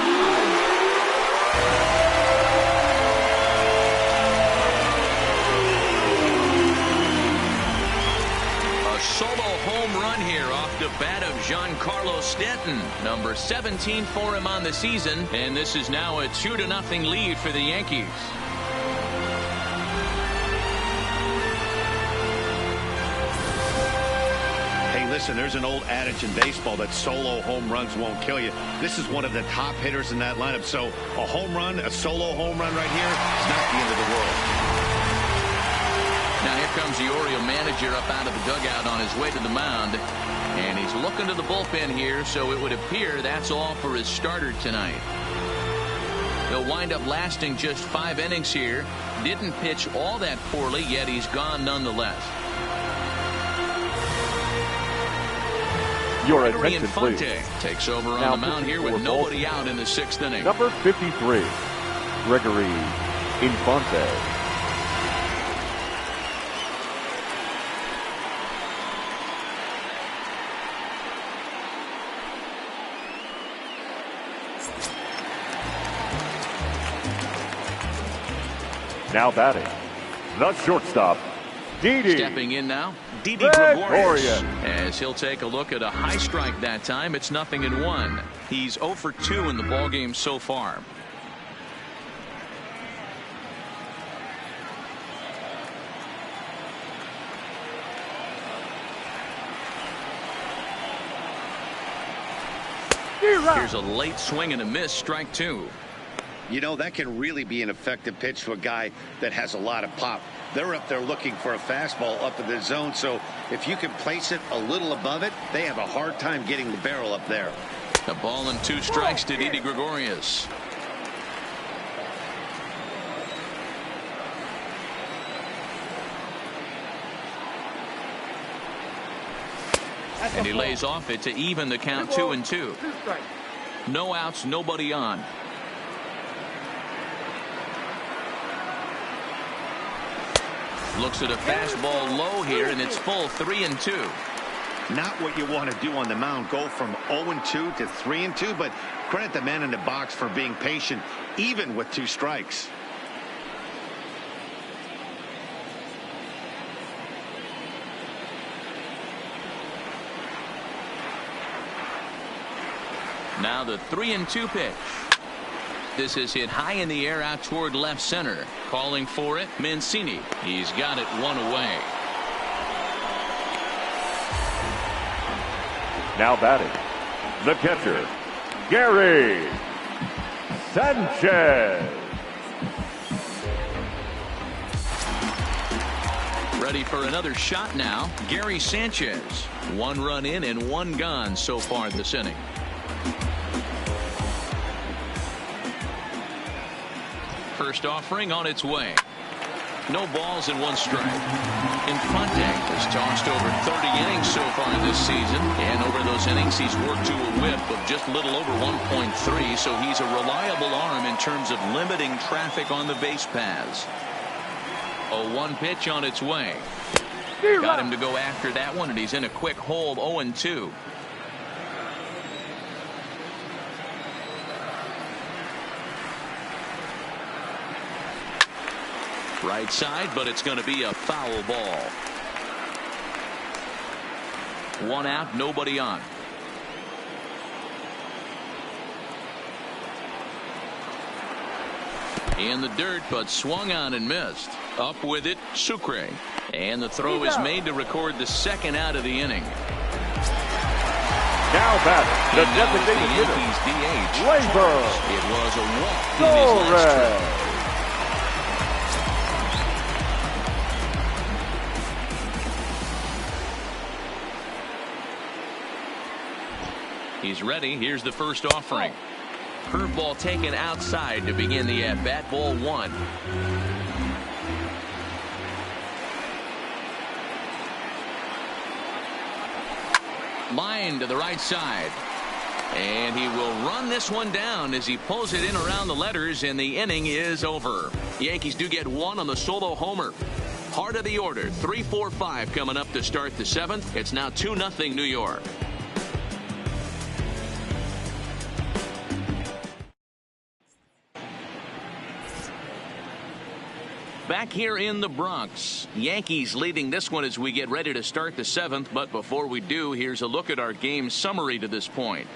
A solo home run here off the bat of Giancarlo Stanton, number 17 for him on the season, and this is now a 2-0 lead for the Yankees. Listen, there's an old adage in baseball that solo home runs won't kill you. This is one of the top hitters in that lineup. So a home run, a solo home run right here is not the end of the world. Now here comes the Oriole manager up out of the dugout on his way to the mound. And he's looking to the bullpen here, so it would appear that's all for his starter tonight. He'll wind up lasting just 5 innings here. Didn't pitch all that poorly, yet he's gone nonetheless. Your attention, please. Takes over on now the mound here with nobody out in the 6th inning. Number 53, Gregory Infante. Now batting, the shortstop, Didi. Stepping in now, Didi Gregorius, as he'll take a look at a high strike that time. It's 0-1. He's 0 for 2 in the ballgame so far. Here's a late swing and a miss, strike 2. You know, that can really be an effective pitch to a guy that has a lot of pop. They're up there looking for a fastball up in the zone, so if you can place it a little above it, they have a hard time getting the barrel up there. A ball and 2 strikes to Didi Gregorius. And he lays off it to even the count 2-2. No outs, nobody on. Looks at a fastball low here, and it's full 3-2. Not what you want to do on the mound. Go from 0-2 to 3-2, but credit the man in the box for being patient, even with 2 strikes. Now the 3-2 pitch. This is hit high in the air out toward left center. Calling for it, Mancini. He's got it 1 away. Now batting, the catcher, Gary Sanchez. Ready for another shot now, Gary Sanchez. 1 run in and 1 gone so far this inning. First offering on its way. No balls and 1 strike. Infante has tossed over 30 innings so far this season, and over those innings he's worked to a whip of just a little over 1.3, so he's a reliable arm in terms of limiting traffic on the base paths. A 1 pitch on its way. Got him to go after that one, and he's in a quick hole, 0-2. Right side, but it's going to be a foul ball. 1 out, nobody on. In the dirt, but swung on and missed. Up with it, Sucre. And the throw is made to record the 2nd out of the inning. Now batting, the designated hitter, Labor. It was a walk in his last trip. He's ready. Here's the first offering. Curveball taken outside to begin the at-bat. Ball 1. Line to the right side. And he will run this one down as he pulls it in around the letters, and the inning is over. Yankees do get one on the solo homer. Heart of the order, 3-4-5 coming up to start the seventh. It's now 2-0 New York. Back here in the Bronx, Yankees leading this one as we get ready to start the seventh. But before we do, here's a look at our game summary to this point.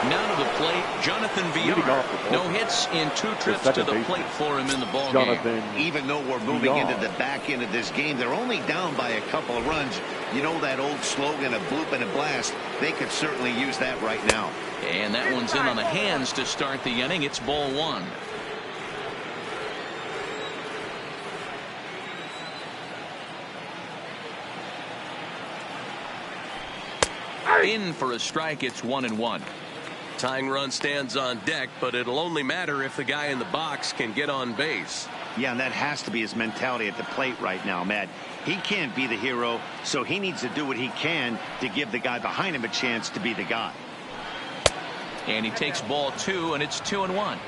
Now to the plate, Jonathan Villar. No hits in 2 trips to the plate for him in the ball game. Even though we're moving into the back end of this game, they're only down by a couple of runs. You know that old slogan, a bloop and a blast. They could certainly use that right now. And that one's in on the hands to start the inning. It's ball 1. In for a strike. It's 1-1. Tying run stands on deck, but it'll only matter if the guy in the box can get on base. Yeah, and that has to be his mentality at the plate right now, Matt. He can't be the hero, so he needs to do what he can to give the guy behind him a chance to be the guy. And he takes ball 2, and it's 2-1.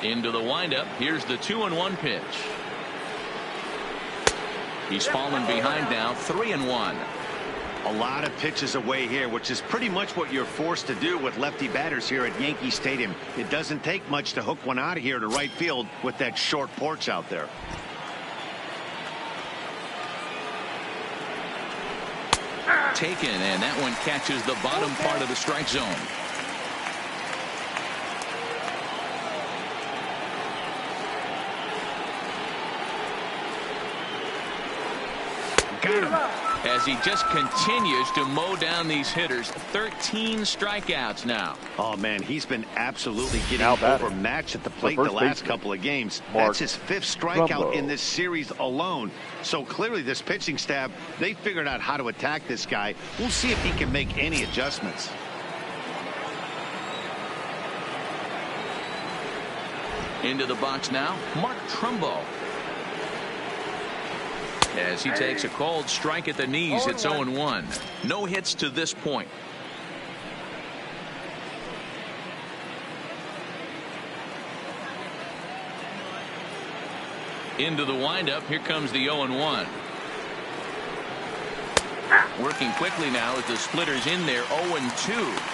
Into the windup. Here's the 2-1 pitch. He's fallen behind now, 3-1. A lot of pitches away here, which is pretty much what you're forced to do with lefty batters here at Yankee Stadium. It doesn't take much to hook one out of here to right field with that short porch out there. Taken, and that one catches the bottom part of the strike zone. Got him. As he just continues to mow down these hitters. 13 strikeouts now. Oh, man, he's been absolutely getting overmatched at the plate the last couple of games. That's his 5th strikeout in this series alone. So clearly this pitching staff, they figured out how to attack this guy. We'll see if he can make any adjustments. Into the box now, Mark Trumbo. As he takes a called strike at the knees, it's 0-1. No hits to this point. Into the windup. Here comes the 0-1. Working quickly now as the splitter's in there. 0-2.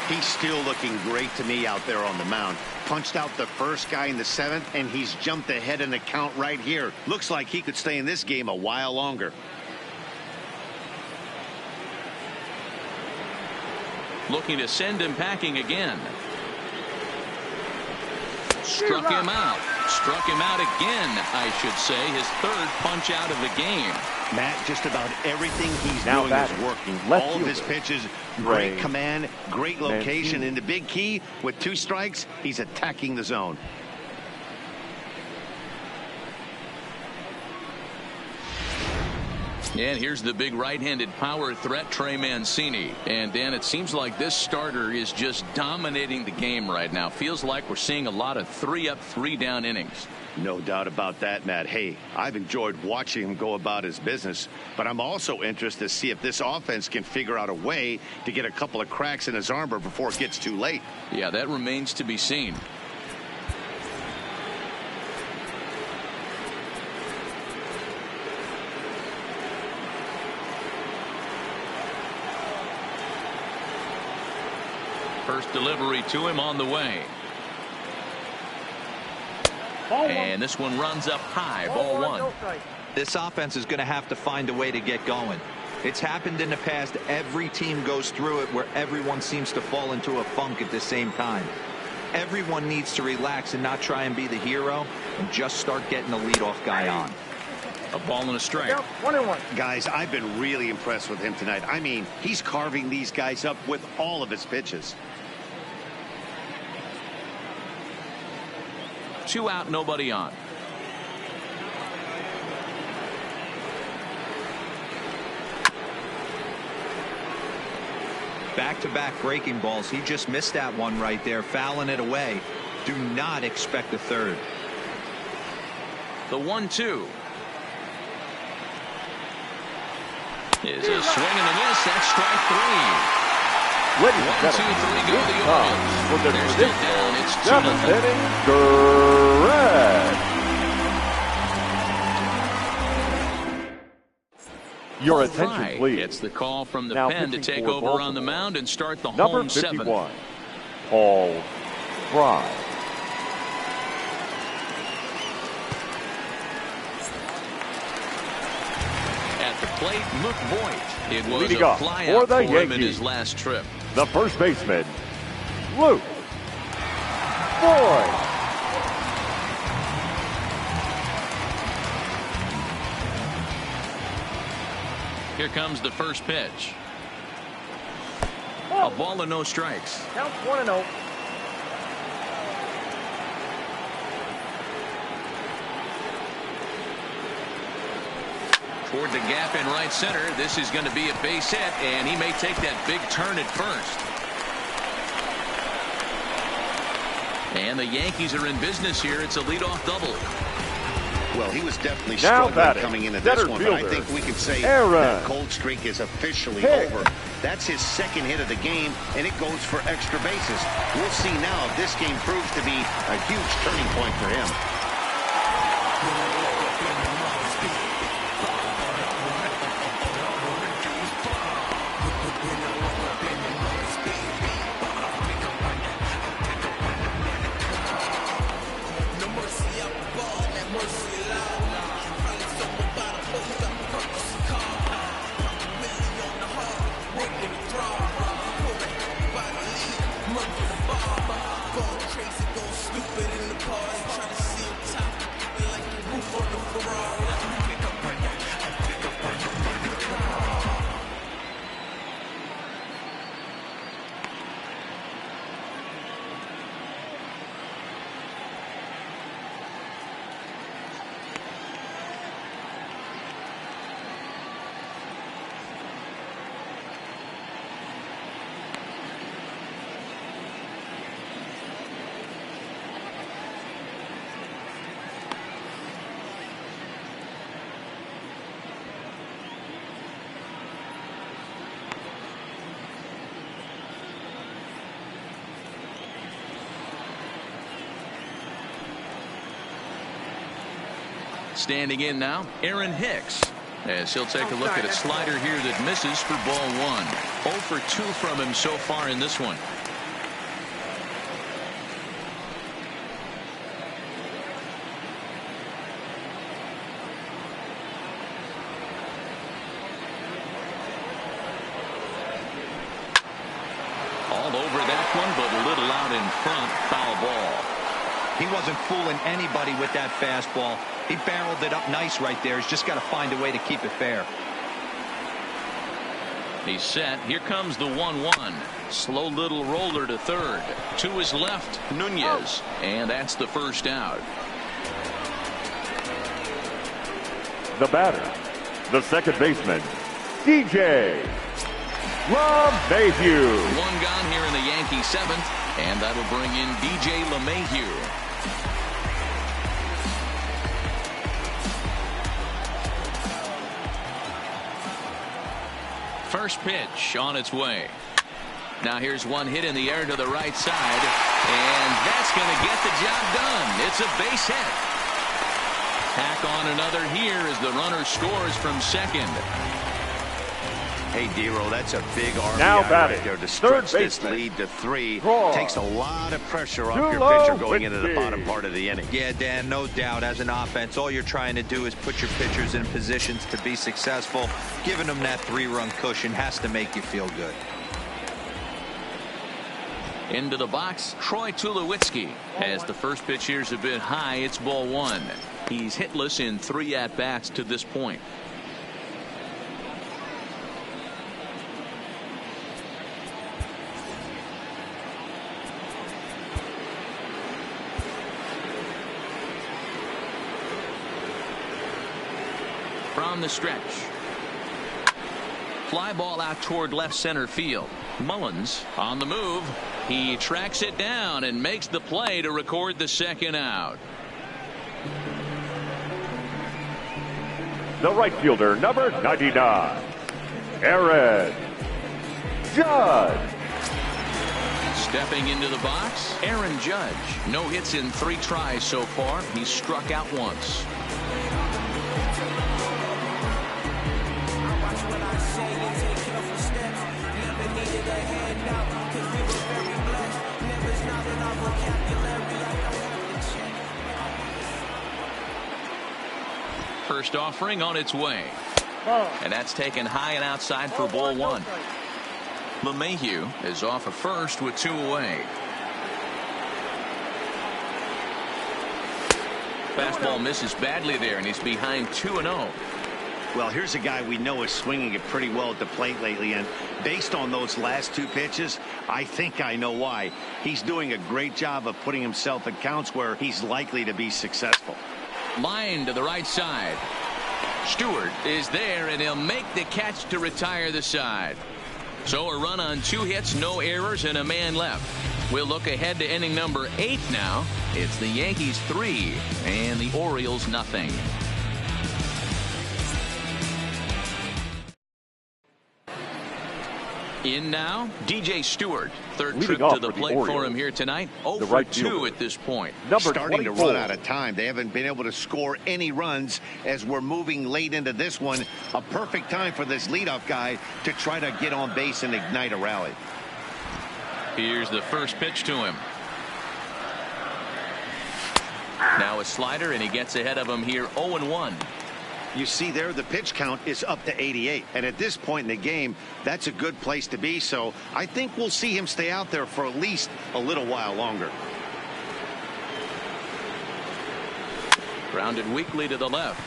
He's still looking great to me out there on the mound. Punched out the first guy in the 7th, and he's jumped ahead in the count right here. Looks like he could stay in this game a while longer. Looking to send him packing again. Struck him out. Struck him out again, I should say. His 3rd punch out of the game. Matt, just about everything he's doing is working. All of his pitches, great command, great location. And the big key, with 2 strikes, he's attacking the zone. And here's the big right-handed power threat, Trey Mancini. And Dan, it seems like this starter is just dominating the game right now. Feels like we're seeing a lot of 3-up, 3-down innings. No doubt about that, Matt. Hey, I've enjoyed watching him go about his business, but I'm also interested to see if this offense can figure out a way to get a couple of cracks in his armor before it gets too late. Yeah, that remains to be seen. First delivery to him on the way. And this one runs up high. Ball 1. This offense is going to have to find a way to get going. It's happened in the past. Every team goes through it where everyone seems to fall into a funk at the same time. Everyone needs to relax and not try and be the hero and just start getting the leadoff guy on. A ball and a strike. 1-1. Guys, I've been really impressed with him tonight. I mean, he's carving these guys up with all of his pitches. 2 out, nobody on. Back-to-back breaking balls. He just missed that one right there, fouling it away. Do not expect a third. The 1-2 is a swing and a miss. That's strike 3. Ladies and 1, 2, 3 go the Orioles. for the They're still down. It's 2-0. seventh inning, correct. Your attention, please. It's the call from the Now pen to pitching take for over on the Baltimore. mound and start the Number home 51, seventh. Paul Fry. At the plate, Luke Voigt. It was Leading a off flyout for the for him in Yankees. his last trip. The first baseman, Luke Voigt. Here comes the first pitch. A ball and no strikes. Counts 1-0. Toward the gap in right center. This is going to be a base hit, and he may take that big turn at first. And the Yankees are in business here. It's a leadoff double. Well, he was definitely Now struggling batting, coming into this center one, but I fielder, think we can say Aaron that cold streak is officially Hicks. over. That's his second hit of the game, and it goes for extra bases. We'll see now if this game proves to be a huge turning point for him. Standing in now, Aaron Hicks. As he'll take a look at a slider here that misses for ball 1. 0 for 2 from him so far in this one. All over that one, but a little out in front. Foul ball. He wasn't fooling anybody with that fastball. He barreled it up nice right there. He's just got to find a way to keep it fair. He's set. Here comes the 1-1. Slow little roller to third. To his left, Nunez. And that's the first out. The batter, the second baseman, DJ LeMahieu. One gone here in the Yankee seventh. And that'll bring in DJ LeMahieu. First pitch on its way. Now here's one hit in the air to the right side, and that's going to get the job done. It's a base hit. Tack on another here as the runner scores from second. Hey, Dero, that's a big RBI Now batting, right there to third stretch this baseman, lead to 3. Troy Takes a lot of pressure off your Tulowitzki. pitcher going into the bottom part of the inning. Yeah, Dan, no doubt. As an offense, all you're trying to do is put your pitchers in positions to be successful. Giving them that 3-run cushion has to make you feel good. Into the box, Troy Tulowitzki. As the first pitch here's a bit high, it's ball 1. He's hitless in 3 at-bats to this point. From the stretch. fly ball out toward left center field. Mullins on the move. He tracks it down and makes the play to record the second out. The right fielder, number 99, Aaron Judge. Stepping into the box, Aaron Judge. No hits in 3 tries so far. He's struck out once. First offering on its way. And that's taken high and outside for ball 1. LeMahieu is off of first with 2 away. Fastball misses badly there, and he's behind 2-0. Well, here's a guy we know is swinging it pretty well at the plate lately, and based on those last 2 pitches, I think I know why. He's doing a great job of putting himself in counts where he's likely to be successful. Line to the right side. Stewart is there, and he'll make the catch to retire the side. So a run on 2 hits, no errors, and a man left. We'll look ahead to inning number 8 now. It's the Yankees 3 and the Orioles nothing. In now, DJ Stewart. Third Leading trip to off the for the plate for Orioles, him here tonight. 0 the for right 2 fielder, at this point. number Starting 24. to run out of time. They haven't been able to score any runs as we're moving late into this one. A perfect time for this leadoff guy to try to get on base and ignite a rally. Here's the first pitch to him. Now a slider, and he gets ahead of him here 0-1. You see there, the pitch count is up to 88. And at this point in the game, that's a good place to be. So I think we'll see him stay out there for at least a little while longer. Grounded weakly to the left.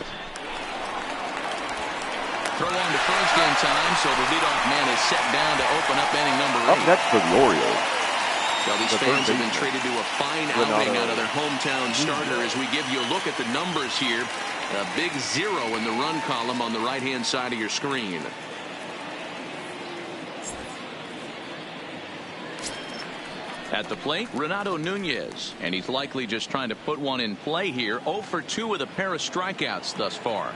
Throw on to first in time, so the leadoff man is set down to open up inning number 8. Up next for the Orioles. Well, these fans have been treated to a fine outing out of their hometown starter as we give you a look at the numbers here. A big 0 in the run column on the right-hand side of your screen. At the plate, Renato Nunez, and he's likely just trying to put one in play here. 0 for 2 with a pair of strikeouts thus far.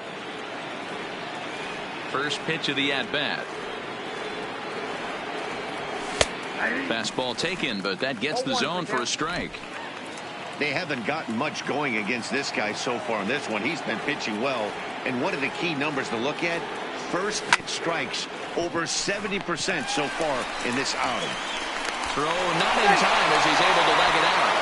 First pitch of the at-bat. Fastball taken, but that gets the zone for a strike. They haven't gotten much going against this guy so far in this one. He's been pitching well. And one of the key numbers to look at, first pitch strikes over 70% so far in this outing. Throw not in time as he's able to leg it out.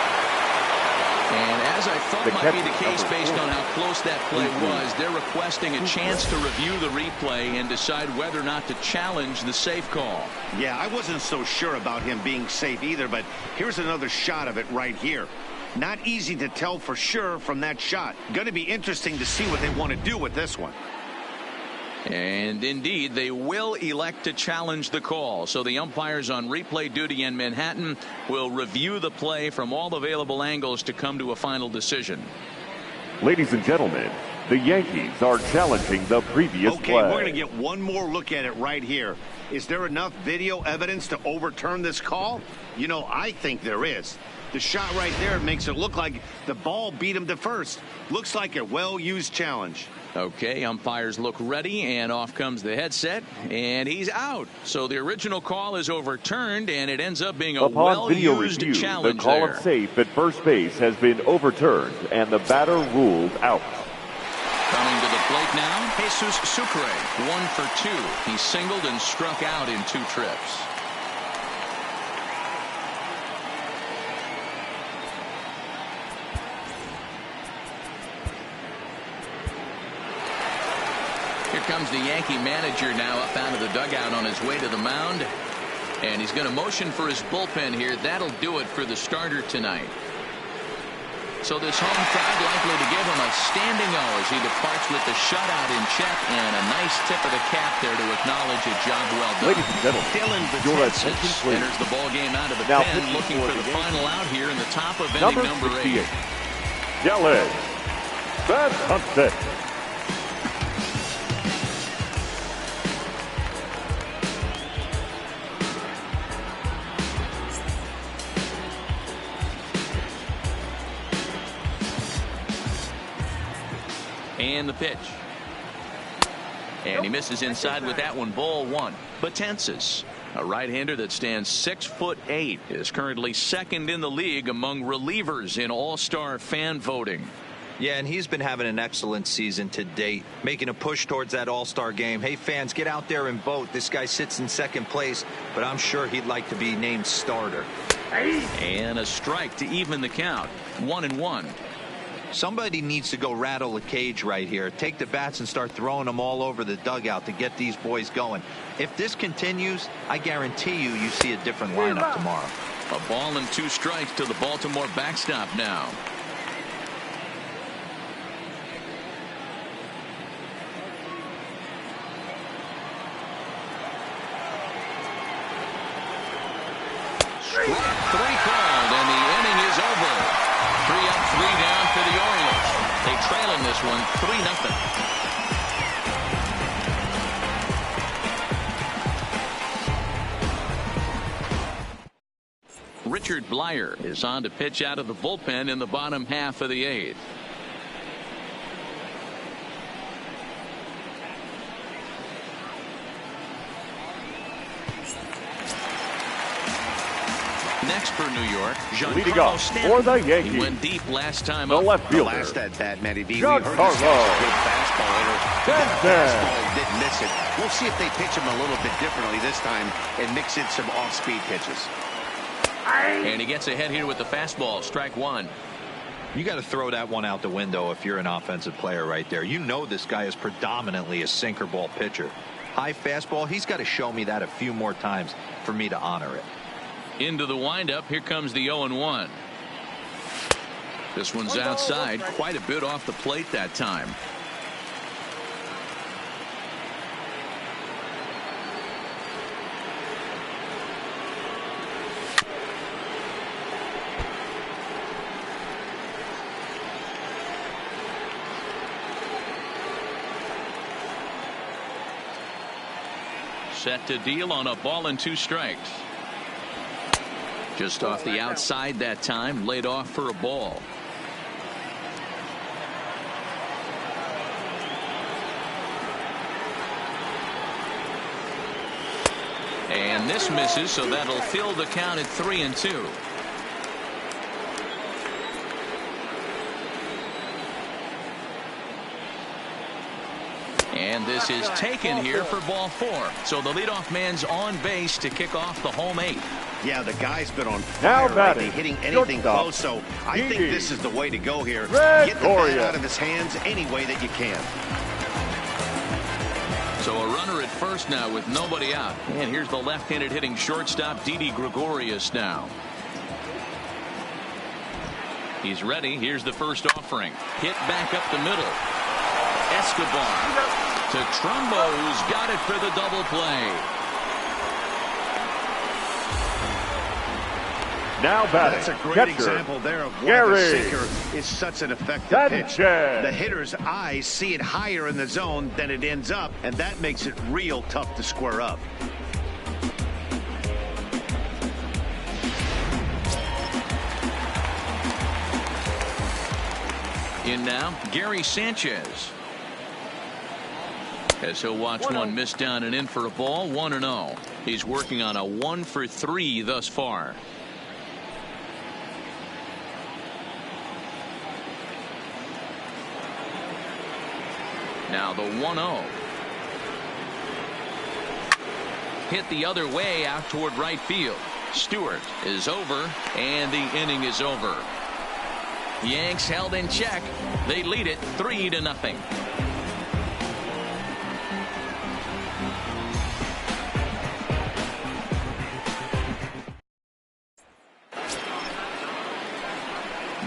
And as I thought might be the case based on how close that play was, they're requesting a chance to review the replay and decide whether or not to challenge the safe call. Yeah, I wasn't so sure about him being safe either, but here's another shot of it right here. Not easy to tell for sure from that shot. Going to be interesting to see what they want to do with this one. And indeed, they will elect to challenge the call. So the umpires on replay duty in Manhattan will review the play from all available angles to come to a final decision. Ladies and gentlemen, the Yankees are challenging the previous play. We're going to get one more look at it right here. Is there enough video evidence to overturn this call? You know, I think there is. The shot right there makes it look like the ball beat him to first. Looks like a well-used challenge. Okay, umpires look ready, and off comes the headset, and he's out. So the original call is overturned, and it ends up being a well-used challenge. The call there. of safe at first base has been overturned, and the batter ruled out. Coming to the plate now, Jesus Sucre, 1 for 2. He singled and struck out in 2 trips. Here comes the Yankee manager now up out of the dugout on his way to the mound. And he's going to motion for his bullpen here. That'll do it for the starter tonight. So this home crowd likely to give him a standing O as he departs with the shutout in check, and a nice tip of the cap there to acknowledge a job well done. Ladies and gentlemen, your attention please. Enters the ball game out of the now pen, looking for the final out here in the top of inning number 8. Yelling, fantastic. And the pitch. And he misses inside with that one. Ball one. Betances, a right-hander that stands 6'8", is currently second in the league among relievers in all-star fan voting. Yeah, and he's been having an excellent season to date, making a push towards that all-star game. Hey, fans, get out there and vote. This guy sits in second place, but I'm sure he'd like to be named starter. And a strike to even the count. 1-1. Somebody needs to go rattle a cage right here. Take the bats and start throwing them all over the dugout to get these boys going. If this continues, I guarantee you see a different lineup tomorrow. A ball and 2 strikes to the Baltimore backstop now. Strike 3 called, and the inning is over. 3 up, 3 down for the Orioles. They trail in this one 3-0. Richard Blyer is on to pitch out of the bullpen in the bottom half of the 8th. Next for New York, leading off for the Yankees. He went deep last time the up. left fielder. The last at bat, Matty V. Good fastball. Didn't miss it. We'll see if they pitch him a little bit differently this time and mix in some off-speed pitches. And he gets ahead here with the fastball. Strike 1. You got to throw that one out the window if you're an offensive player right there. You know this guy is predominantly a sinker ball pitcher. High fastball, he's got to show me that a few more times for me to honor it. Into the windup. Here comes the 0-1. This one's outside. Quite a bit off the plate that time. Set to deal on a ball and 2 strikes. Just off the outside that time, laid off for a ball. And this misses, so that'll fill the count at 3-2. And this is taken here for ball 4. So the leadoff man's on base to kick off the home 8th. Yeah, the guy's been on fire lately, hitting anything close, so I think this is the way to go here. Get the bat out of his hands any way that you can. So a runner at first now with nobody out. And here's the left-handed hitting shortstop, Didi Gregorius now. He's ready. Here's the first offering. Hit back up the middle. Escobar to Trumbo, who's got it for the double play. Now batting. That's a great catcher, example there of why Gary. the sinker is such an effective pitch. The hitter's eyes see it higher in the zone than it ends up, and that makes it real tough to square up. In now, Gary Sanchez. As he'll watch one miss down and in for a ball. 1-0. He's working on a 1-for-3 thus far. Now the 1-0. Hit the other way out toward right field. Stewart is over, and the inning is over. Yanks held in check. They lead it 3-0.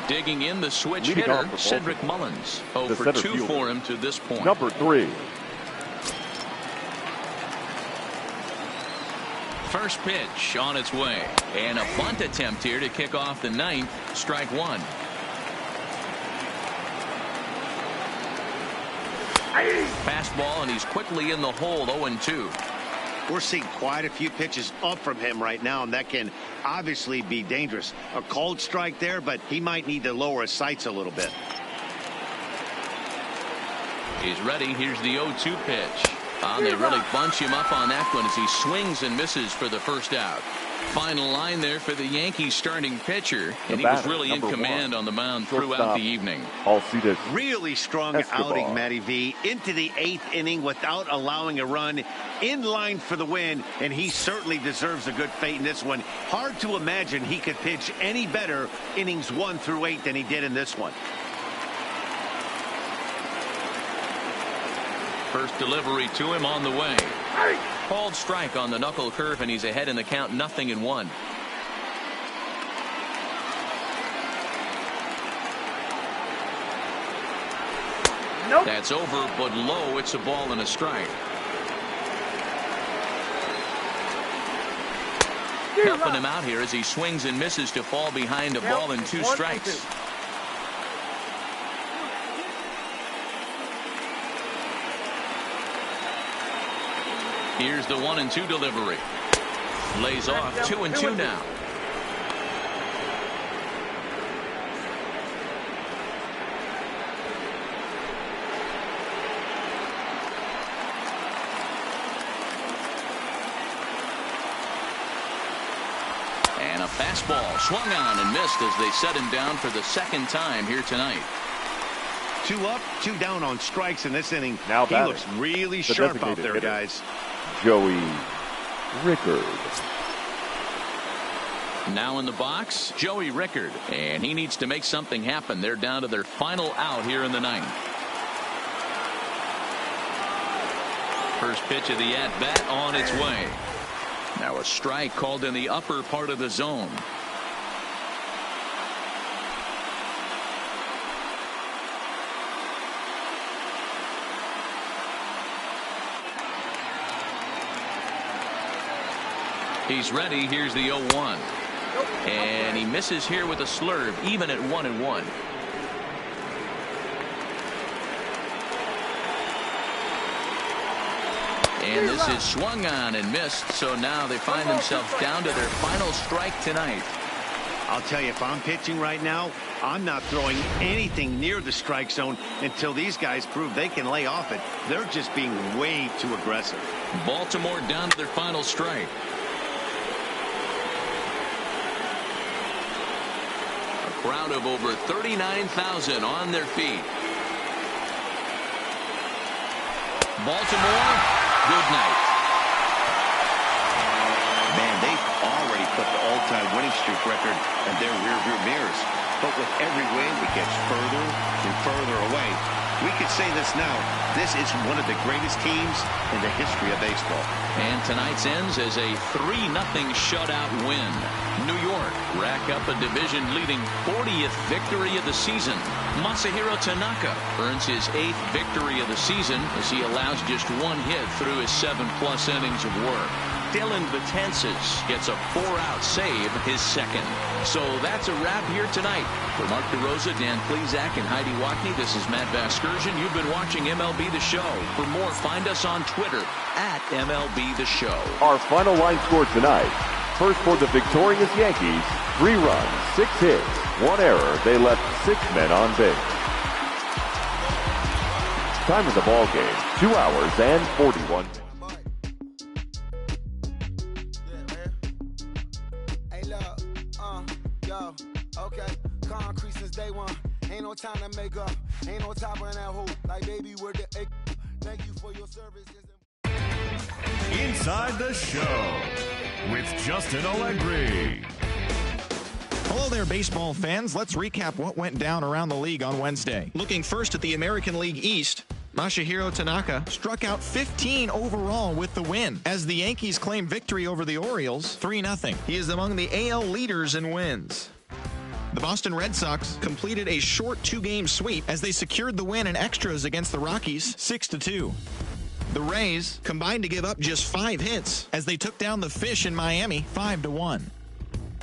Digging in the switch hitter, Cedric Mullins. 0 for 2 for him to this point. Number 3. First pitch on its way. And a bunt attempt here to kick off the 9th. Strike 1. Fastball, and he's quickly in the hole. 0-2. We're seeing quite a few pitches up from him right now, and that can obviously be dangerous. A cold strike there, but he might need to lower his sights a little bit. He's ready. Here's the 0-2 pitch. They really bunch him up on that one as he swings and misses for the first out. Final line there for the Yankees starting pitcher, and he was really in command on the mound throughout the evening. Really strong outing, Matty V. Into the 8th inning without allowing a run, in line for the win, and he certainly deserves a good fate in this one. Hard to imagine he could pitch any better innings 1 through 8 than he did in this one. First delivery to him on the way. Called strike on the knuckle curve, and he's ahead in the count, 0-1. Nope. That's over, but low. It's a ball and a strike. Helping him out here as he swings and misses to fall behind a ball and 2 strikes. Here's the 1-2 delivery. Lays off. 2-2 now. And a fastball swung on and missed as they set him down for the second time here tonight. 2 up, 2 down on strikes in this inning. Now he looks really sharp out there, guys. Joey Rickard. Now in the box, Joey Rickard, and he needs to make something happen. They're down to their final out here in the 9th. First pitch of the at-bat on its way. Now a strike called in the upper part of the zone. He's ready. Here's the 0-1. And he misses here with a slurve, even at 1-1. And this is swung on and missed, so now they find themselves down to their final strike tonight. I'll tell you, if I'm pitching right now, I'm not throwing anything near the strike zone until these guys prove they can lay off it. They're just being way too aggressive. Baltimore down to their final strike. A crowd of over 39,000 on their feet. Baltimore, good night. Man, they've already put the all-time winning streak record in their rearview mirrors. But with every win, it gets further and further away. We could say this now. This is one of the greatest teams in the history of baseball. And tonight's ends as a 3-0 shutout win. New York rack up a division-leading 40th victory of the season. Masahiro Tanaka earns his 8th victory of the season as he allows just 1 hit through his 7+ innings of work. Dylan Betances gets a 4-out save, his 2nd. So that's a wrap here tonight. For Mark DeRosa, Dan Plesac, and Heidi Watney, this is Matt Vasgersian. You've been watching MLB The Show. For more, find us on Twitter at MLB The Show. Our final line score tonight. First for the victorious Yankees, 3 runs, 6 hits, 1 error. They left 6 men on base. Time of the ball game, 2 hours and 41 minutes. Okay, concrete since day one. Ain't no time to make up. Ain't no top on that hoop. Like baby, we're the egg. Thank you for your service. Inside the Show with Justin Allegri. Hello there, baseball fans. Let's recap what went down around the league on Wednesday. Looking first at the American League East, Masahiro Tanaka struck out 15 overall with the win as the Yankees claimed victory over the Orioles 3-0. He is among the AL leaders in wins. The Boston Red Sox completed a short 2-game sweep as they secured the win in extras against the Rockies 6-2. The Rays combined to give up just 5 hits as they took down the Fish in Miami 5-1.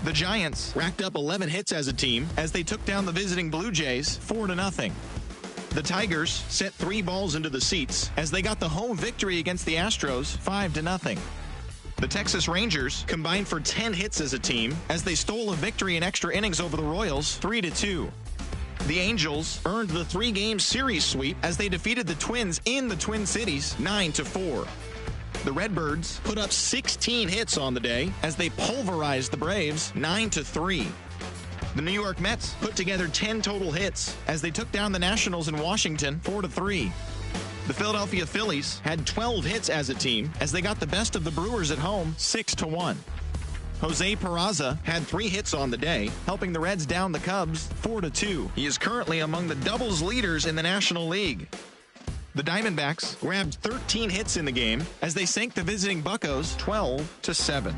The Giants racked up 11 hits as a team as they took down the visiting Blue Jays 4-0. The Tigers sent 3 balls into the seats as they got the home victory against the Astros 5-0. The Texas Rangers combined for 10 hits as a team as they stole a victory in extra innings over the Royals 3-2. The Angels earned the 3-game series sweep as they defeated the Twins in the Twin Cities 9-4. The Redbirds put up 16 hits on the day as they pulverized the Braves 9-3. The New York Mets put together 10 total hits as they took down the Nationals in Washington 4-3. The Philadelphia Phillies had 12 hits as a team as they got the best of the Brewers at home 6-1. Jose Peraza had 3 hits on the day, helping the Reds down the Cubs 4-2. He is currently among the doubles leaders in the National League. The Diamondbacks grabbed 13 hits in the game as they sank the visiting Buccos 12-7.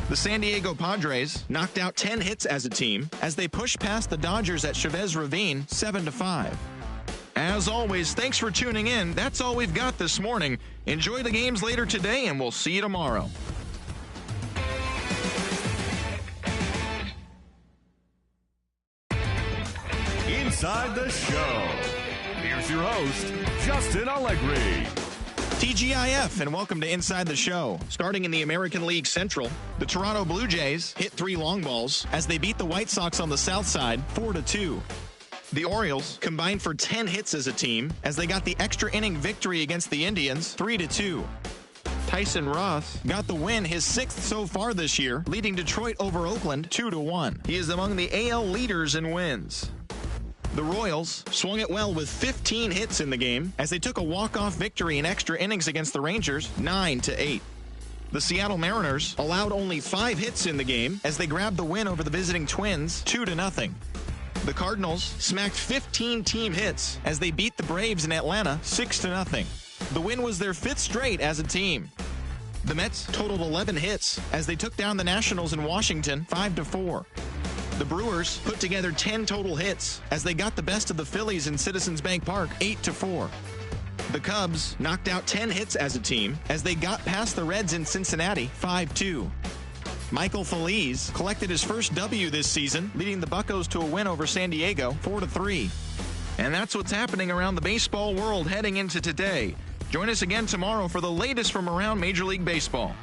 The San Diego Padres knocked out 10 hits as a team as they pushed past the Dodgers at Chavez Ravine 7-5. As always, thanks for tuning in. That's all we've got this morning. Enjoy the games later today, and we'll see you tomorrow. Inside the Show. Here's your host, Justin Allegri. TGIF, and welcome to Inside the Show. Starting in the American League Central, the Toronto Blue Jays hit 3 long balls as they beat the White Sox on the south side 4-2. The Orioles combined for 10 hits as a team as they got the extra inning victory against the Indians 3-2. Tyson Ross got the win, his 6th so far this year, leading Detroit over Oakland 2-1. He is among the AL leaders in wins. The Royals swung it well with 15 hits in the game as they took a walk-off victory in extra innings against the Rangers 9-8. The Seattle Mariners allowed only 5 hits in the game as they grabbed the win over the visiting Twins 2-0. The Cardinals smacked 15 team hits as they beat the Braves in Atlanta 6-0. The win was their 5th straight as a team. The Mets totaled 11 hits as they took down the Nationals in Washington 5-4. The Brewers put together 10 total hits as they got the best of the Phillies in Citizens Bank Park 8-4. The Cubs knocked out 10 hits as a team as they got past the Reds in Cincinnati 5-2. Michael Feliz collected his first W this season, leading the Buccos to a win over San Diego 4-3. And that's what's happening around the baseball world heading into today. Join us again tomorrow for the latest from around Major League Baseball.